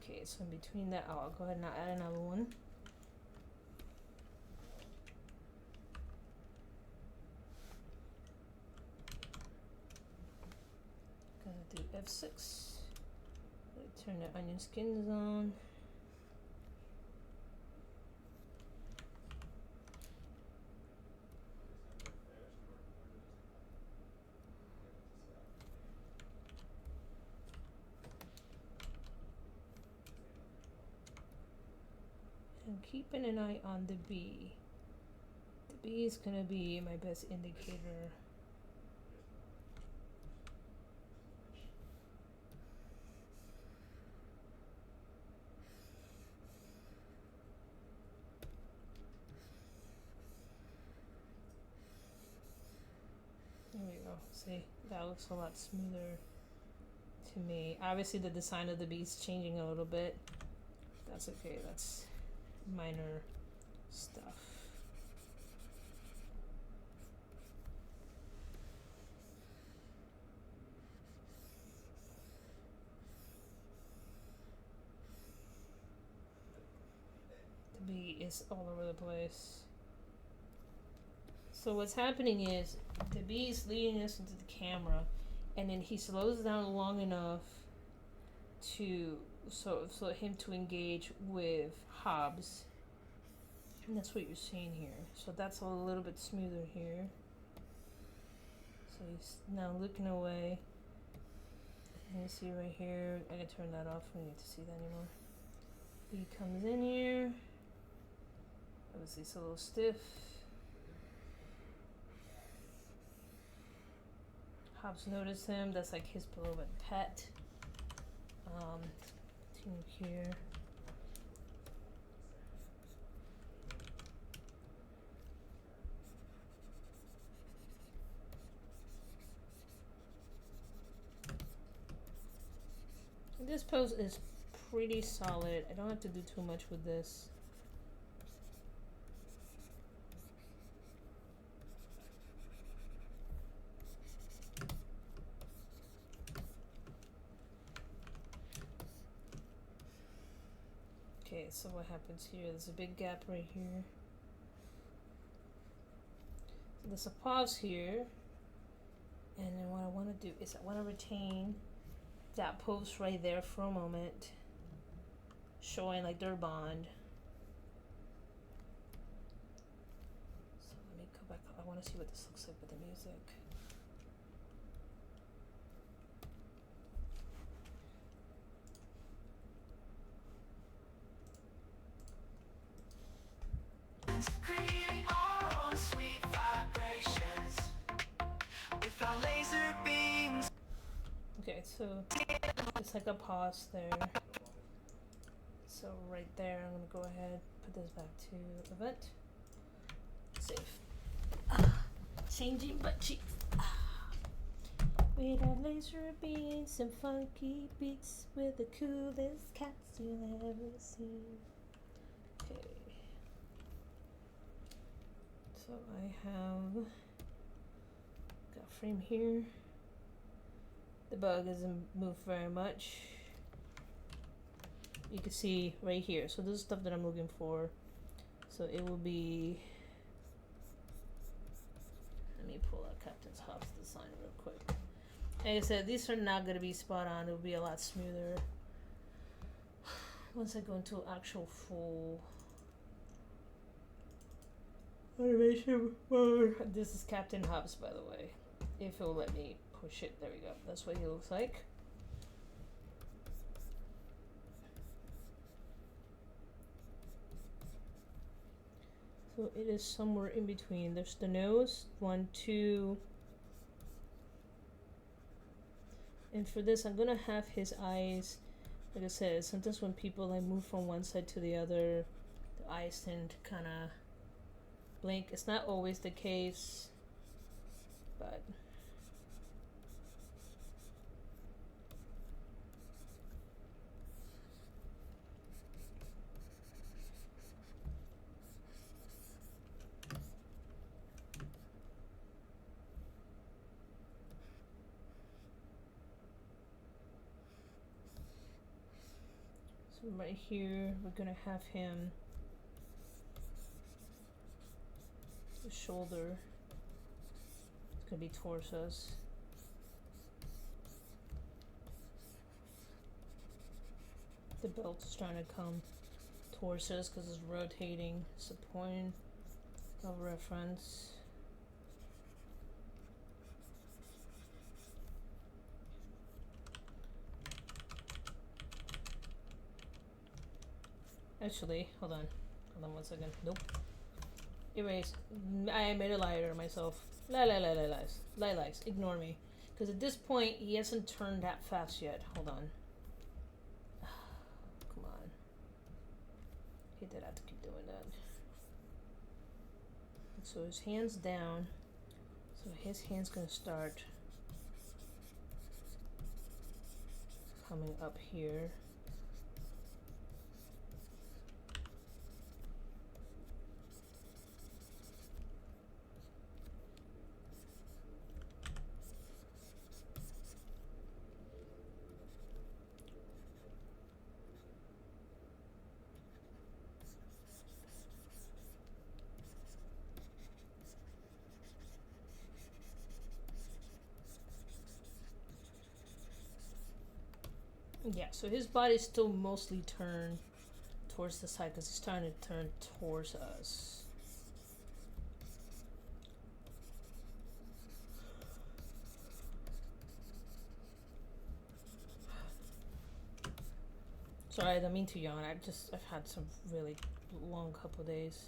Okay, so in between that, I'll go ahead and add another one. Gonna do F6. Turn the onion skins on. And keeping an eye on the B. The B is gonna be my best indicator. There we go. See, that looks a lot smoother to me. Obviously the design of the B is changing a little bit. That's okay, that's minor stuff. The B is all over the place. So what's happening is the bee is leading us into the camera, and then he slows down long enough to so him to engage with Hobbes, and that's what you're seeing here. So that's a little bit smoother here. So he's now looking away. And you see right here, I can turn that off. We don't need to see that anymore. He comes in here. Obviously it's a little stiff. Hobbes noticed him. That's like his beloved pet. Continue here. This pose is pretty solid. I don't have to do too much with this. Okay, so what happens here? There's a big gap right here. So there's a pause here. And then what I want to do is I want to retain that pose right there for a moment, showing like their bond. So let me go back. I want to see what this looks like with the music. Creating our own sweet vibrations with our laser beams. Okay, so it's like a pause there. So right there, I'm gonna go ahead, put this back to event. Save. Changing butt cheeks. With our laser beams and funky beats, with the coolest cats you'll ever see. Okay. So I have got a frame here. The bug doesn't move very much. You can see right here. So this is stuff that I'm looking for. So it will be. Let me pull out Captain's Hobbes design real quick. Like I said, these are not gonna be spot on. It'll be a lot smoother once I go into actual full animation mode. This is Captain Hobbes, by the way. If it'll let me push it, there we go. That's what he looks like. So it is somewhere in between. There's the nose, 1, 2. And for this, I'm gonna have his eyes, like I said, sometimes when people like move from one side to the other, the eyes tend to kind of blink. It's not always the case, but so right here, we're gonna have him, the shoulder, it's gonna be torsos. The belt is trying to come towards us because it's rotating. It's a point of reference. Actually, hold on 1 second. Nope. Erase. I made a liar to myself. Lies. Ignore me. Because at this point, he hasn't turned that fast yet. Hold on. Come on. Hate that I have to keep doing that. So his hand's down. So his hand's gonna start coming up here. Yeah, so his body's still mostly turned towards the side because he's trying to turn towards us. Sorry, I don't mean to yawn. I've had some really long couple days.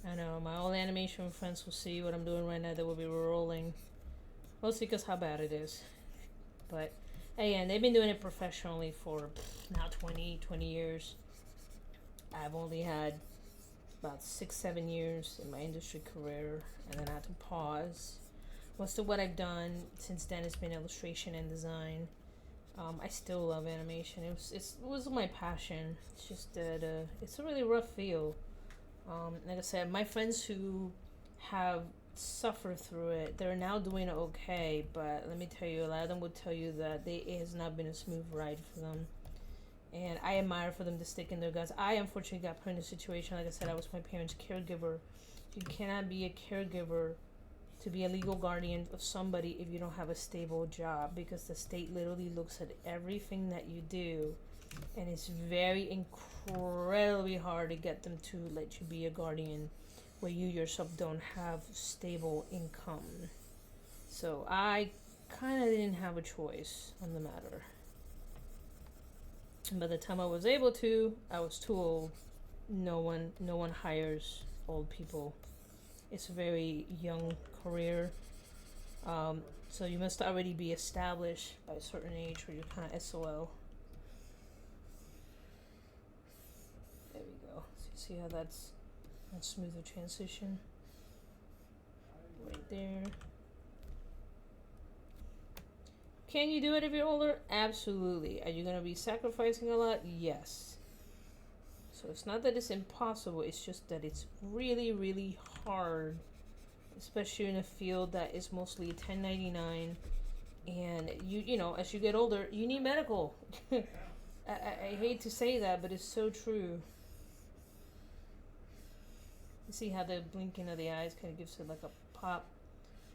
I know, my old animation friends will see what I'm doing right now. They will be rolling. Mostly because how bad it is. But, again, they've been doing it professionally for now 20 years. I've only had about 6-7 years in my industry career. And then I had to pause. Most of what I've done since then has been illustration and design. I still love animation. It was my passion. It's just that it's a really rough field. Like I said, my friends who have suffered through it, they're now doing okay. But let me tell you, a lot of them would tell you that it has not been a smooth ride for them. And I admire for them to stick in their guns. I unfortunately got put in a situation, like I said, I was my parents' caregiver. You cannot be a caregiver to be a legal guardian of somebody if you don't have a stable job, because the state literally looks at everything that you do, and it's very incredibly hard to get them to let you be a guardian where you yourself don't have stable income. So I kind of didn't have a choice on the matter. And by the time I was able to, I was too old. No one hires old people. It's a very young career. So you must already be established by a certain age where you're kind of SOL. There we go. So you see how that's a smoother transition? Right there. Can you do it if you're older? Absolutely. Are you going to be sacrificing a lot? Yes. So it's not that it's impossible, it's just that it's really, really hard, especially in a field that is mostly 1099. And you know, as you get older, you need medical. I hate to say that, but it's so true. You see how the blinking of the eyes kind of gives it like a pop.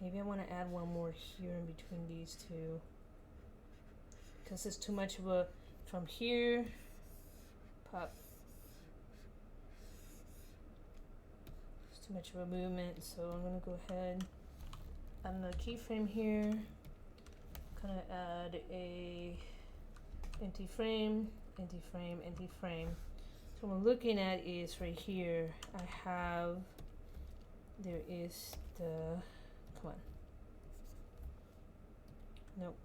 Maybe I want to add one more here in between these two, because it's too much of a, from here, pop. It's too much of a movement, so I'm gonna go ahead, add another keyframe here. Gonna add a empty frame, empty frame, empty frame. So what I'm looking at is right here. I have, there is the, come on. Nope.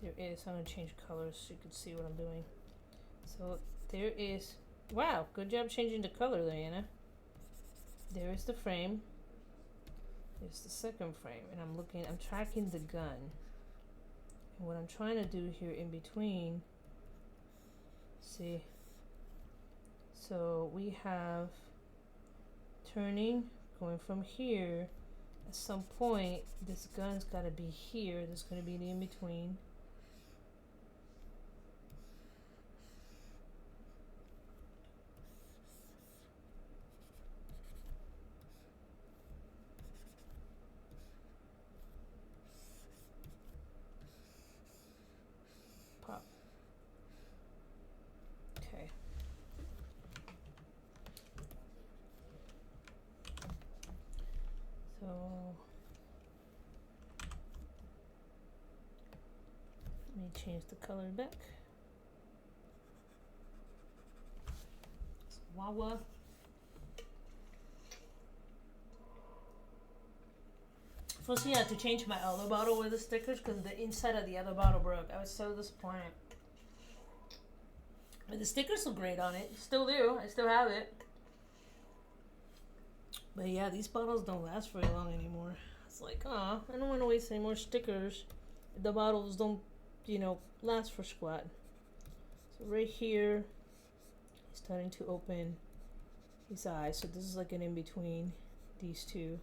There is, I'm gonna change colors so you can see what I'm doing. So there is, wow, good job changing the color there, Anna. There is the frame. There's the second frame, and I'm tracking the gun. And what I'm trying to do here in between, see, so we have turning, going from here. At some point, this gun's gotta be here. There's gonna be the in between. Pop. Okay. So let me change the color back. Wawa. First, I had to change my other bottle with the stickers because the inside of the other bottle broke. I was so disappointed. But the stickers look great on it. Still do. I still have it. But yeah, these bottles don't last very long anymore. It's like, I don't want to waste any more stickers. The bottles don't, you know, last for squat. So right here, he's starting to open his eyes. So this is like an in-between these two.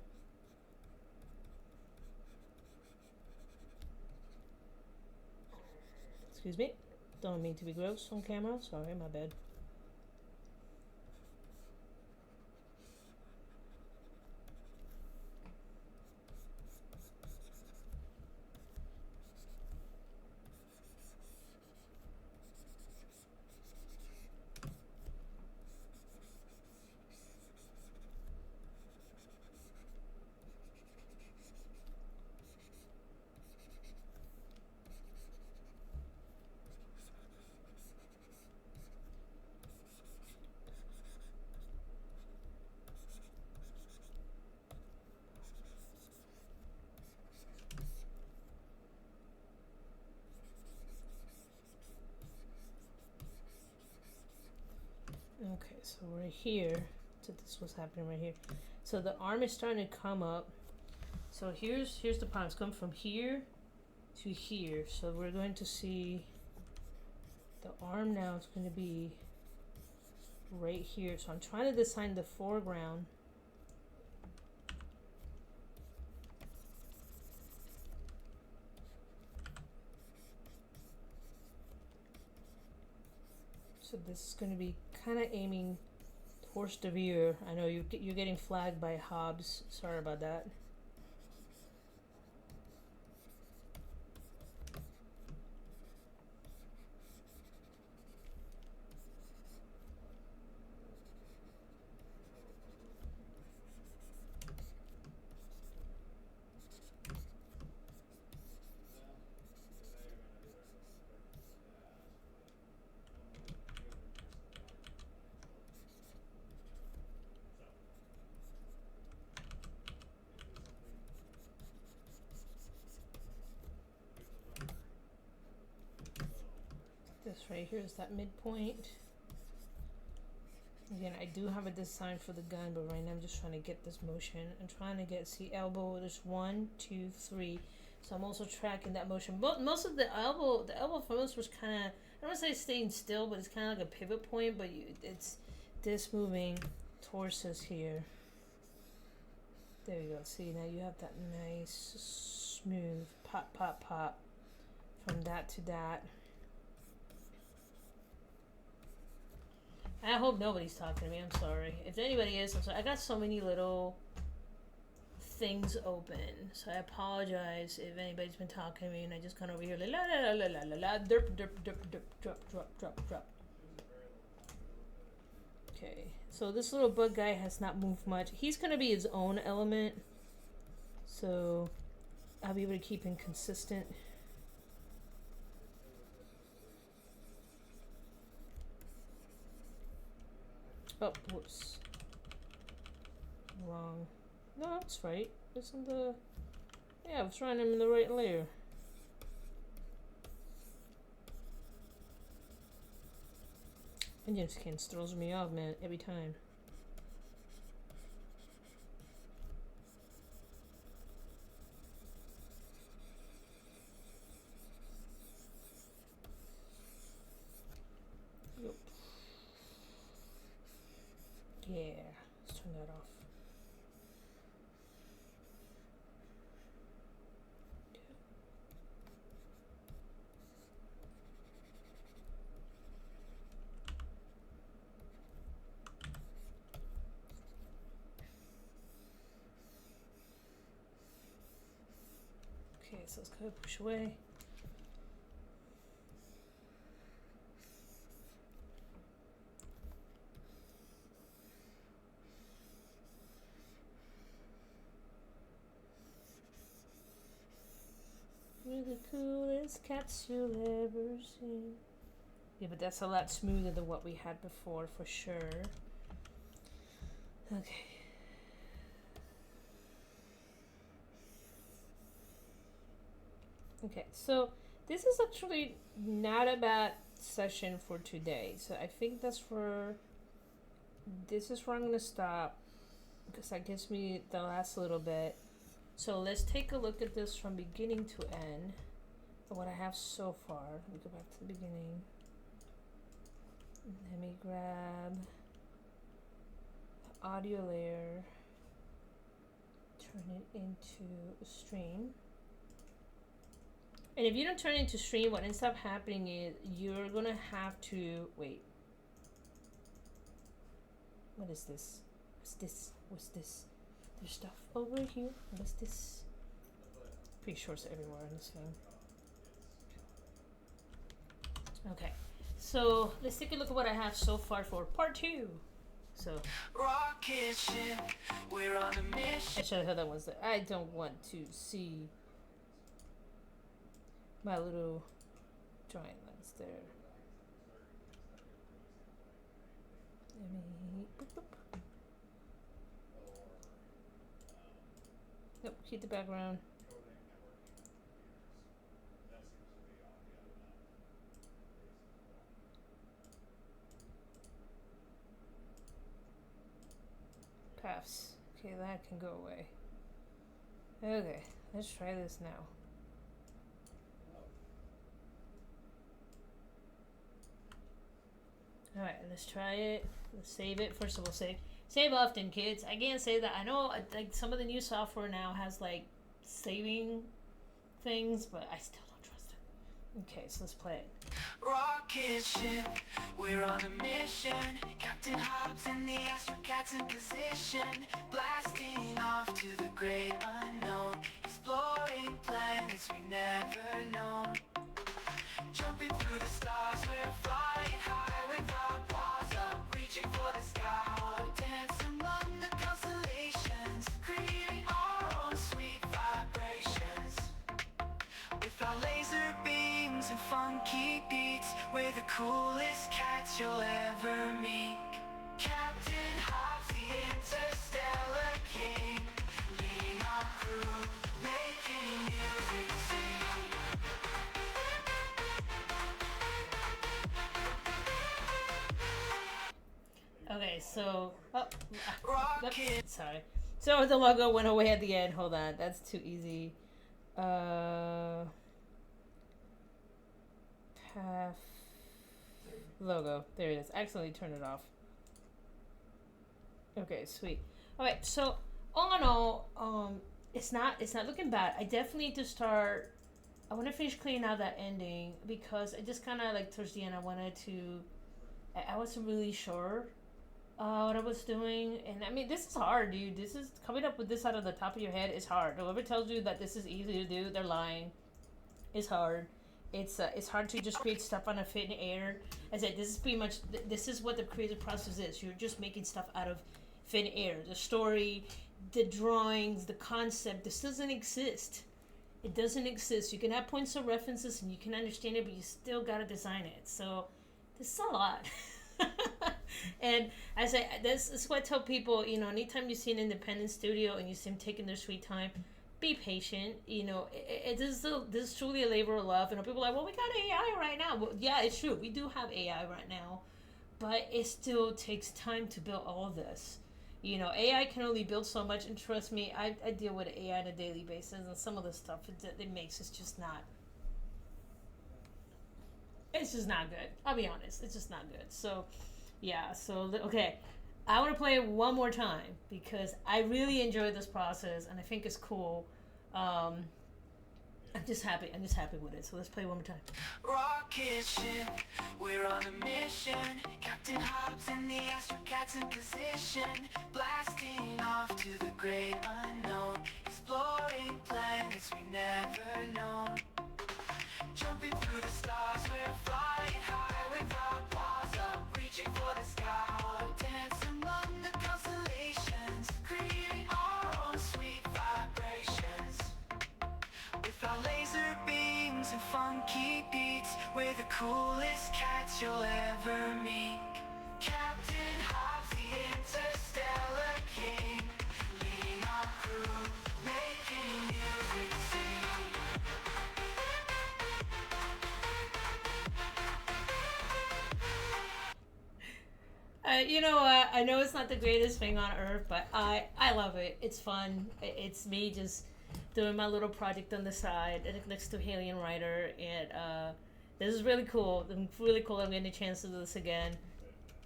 Excuse me. Don't mean to be gross on camera. Sorry, my bad. Okay, so right here, So this was happening right here. So the arm is starting to come up. So here's the problem. It's coming from here to here. So we're going to see the arm now is going to be right here. So I'm trying to design the foreground. So this is going to be kind of aiming towards the viewer. I know you're getting flagged by Hobbes. Sorry about that. This right here is that midpoint. Again, I do have a design for the gun, but right now I'm just trying to get this motion. I'm trying to get, see, elbow, there's 1, 2, 3. So I'm also tracking that motion. But most of the elbow for most was kind of, I don't want to say staying still, but it's kind of like a pivot point, but it's this moving towards us here. There you go. See, now you have that nice, smooth pop, pop, pop from that to that. I hope nobody's talking to me. I'm sorry. If anybody is, I'm sorry. I got so many little things open, so I apologize if anybody's been talking to me and I just kind of over here like la la la la la la derp derp derp derp drop drop drop drop. Okay, so this little bug guy has not moved much. He's gonna be his own element, so I'll be able to keep him consistent. Oh, whoops. Wrong. No, that's right. Isn't the... Yeah, I was trying him in the right layer. Indian skins throws me off, man, every time. Yep. Yeah, let's turn that off. Okay, so let's go push away. You're the coolest cats you'll ever see. Yeah, but that's a lot smoother than what we had before, for sure. Okay. Okay, so this is actually not a bad session for today. So I think this is where I'm gonna stop, because that gives me the last little bit. So let's take a look at this from beginning to end, and what I have so far. Let me go back to the beginning. Let me grab the audio layer, turn it into a stream. And if you don't turn it into stream, what ends up happening is you're gonna have to wait. What is this? What's this? What's this? There's stuff over here. What's this? Pretty sure it's everywhere in this thing. Okay, so let's take a look at what I have so far for part 2. So Rocket ship, we're on a mission. I should have that one. I don't want to see my little drawing lines there. Let me boop, boop. Nope, keep the background. drafts. Okay, that can go away. Okay, let's try this now. Alright, let's try it. Let's save it. First of all, save often, kids. I can't say that. I know like some of the new software now has like saving things, but I still don't trust it. Okay, so let's play it. Rocket ship, we're on a mission. Captain Hobbes and the Astrocats in position. Blasting off to the great unknown. Exploring planets we've never known. Jumping through the stars, we're flying high without pause up. Reaching for the sky, dancing among the constellations. Creating our own sweet vibrations. With our laser beams and funky beats, we're the coolest cats you'll ever meet. Captain Hobbs, the interstellar king, leading our crew, making music sing. Okay, so sorry. So the logo went away at the end. Hold on, that's too easy. Path logo. There it is. I accidentally turned it off. Okay, sweet. Alright, so all in all, it's not looking bad. I definitely need to start. I want to finish cleaning out that ending because I just kind of like towards the end I wanted to. I wasn't really sure what I was doing, and I mean this is hard, dude. This is coming up with this out of the top of your head is hard. Whoever tells you that this is easy to do, they're lying. It's hard. It's hard to just create stuff on a thin air. I said this is pretty much this is what the creative process is. You're just making stuff out of thin air. The story, the drawings, the concept. This doesn't exist. It doesn't exist. You can have points of references and you can understand it, but you still gotta design it. So this is a lot. And I say this is what I tell people. You know, anytime you see an independent studio and you see them taking their sweet time, be patient. You know, this is truly a labor of love. And people are like, well, we got AI right now. Well, yeah, it's true. We do have AI right now, but it still takes time to build all of this. You know, AI can only build so much, and trust me, I deal with AI on a daily basis, and some of the stuff it makes is just not. It's just not good. I'll be honest. It's just not good. So, yeah. So, okay. I want to play it one more time because I really enjoyed this process and I think it's cool. I'm just happy. I'm just happy with it. So let's play it one more time. Rocket ship, we're on a mission. Captain Hobbs and the Astrocats in position. Blasting off to the great unknown. Exploring planets we've never known. Jumping through the stars, we're flying high without pause up. Reaching for the sky, dancing among the constellations. Creating our own sweet vibrations. With our laser beams and funky beats, we're the coolest cats you'll ever meet. Captain Hobbs, the interstellar king, leading our crew, making music sing. You know what? I know it's not the greatest thing on earth, but I love it. It's fun. It's me just doing my little project on the side next to Alien Writer, and this is really cool. I'm really cool. I'm getting a chance to do this again,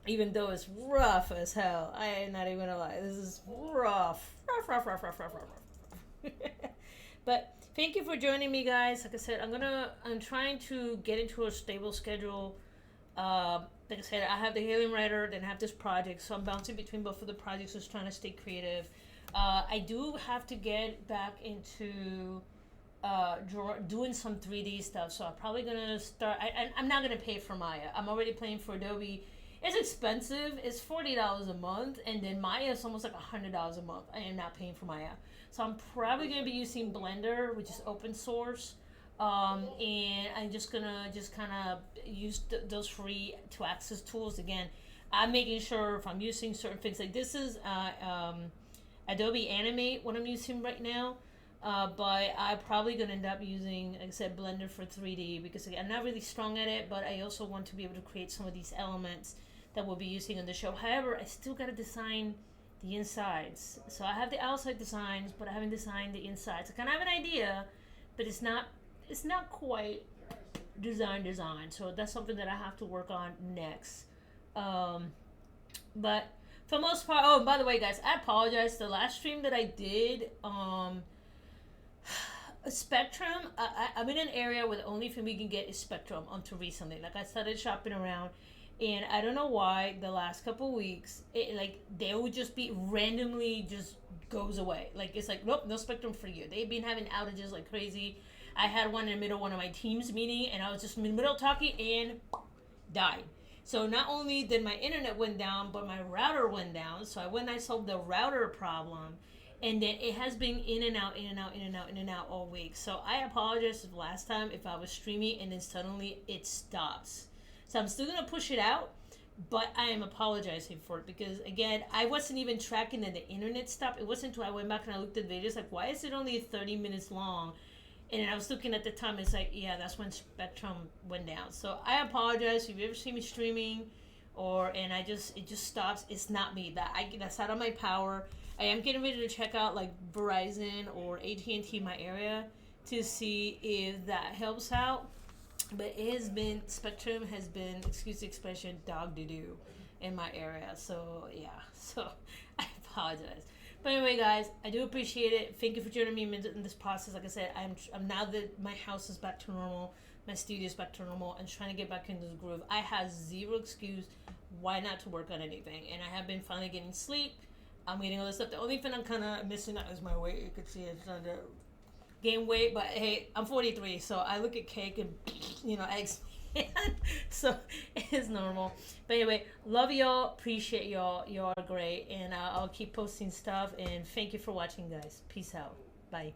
even though it's rough as hell. I am not even gonna lie. This is rough. But thank you for joining me, guys. Like I said, I'm trying to get into a stable schedule. Like I said, I have the Alien Writer, then I have this project, so I'm bouncing between both of the projects, just trying to stay creative. I do have to get back into doing some 3D stuff, so I'm probably gonna start. I'm not gonna pay for Maya. I'm already paying for Adobe. It's expensive. It's $40 a month, and then Maya is almost like $100 a month. I am not paying for Maya, so I'm probably gonna be using Blender, which is open source. And I'm just gonna kind of use those free to access tools again. I'm making sure if I'm using certain things, like this is Adobe Animate, what I'm using right now, but I'm probably gonna end up using, like I said, Blender for 3D, because again, I'm not really strong at it, but I also want to be able to create some of these elements that we'll be using on the show. However, I still gotta design the insides. So I have the outside designs, but I haven't designed the insides. I kind of have an idea, but it's not quite design. So that's something that I have to work on next. Um, but for most part, oh, by the way, guys, I apologize. The last stream that I did, Spectrum. I'm in an area where the only thing we can get is Spectrum until recently. Like I started shopping around, and I don't know why the last couple weeks, like they would just be randomly just goes away. Like it's like nope, no Spectrum for you. They've been having outages like crazy. I had one in the middle of one of my teams meeting, and I was just in the middle of talking and died. So not only did my internet went down, but my router went down. So I went and I solved the router problem, and then it has been in and out, in and out, in and out, in and out all week. So I apologize for the last time if I was streaming and then suddenly it stops. So I'm still gonna push it out, but I am apologizing for it because again, I wasn't even tracking that the internet stopped. It wasn't until I went back and I looked at the videos like, why is it only 30 minutes long? And I was looking at the time. It's like, yeah, that's when Spectrum went down. So I apologize if you ever see me streaming, and it just stops. It's not me. That's out of my power. I am getting ready to check out like Verizon or AT&T in my area to see if that helps out. But Spectrum has been, excuse the expression, dog doo doo in my area. So yeah, so I apologize. But anyway, guys, I do appreciate it. Thank you for joining me in this process. Like I said, I'm now that my house is back to normal, my studio is back to normal, and trying to get back into the groove. I have zero excuse why not to work on anything, and I have been finally getting sleep. I'm eating all this stuff. The only thing I'm kind of missing out is my weight. You can see it's under gain weight, but hey, I'm 43, so I look at cake and eggs. So it's normal. But anyway, love y'all, appreciate y'all are great, and I'll keep posting stuff, and thank you for watching, guys. Peace out. Bye.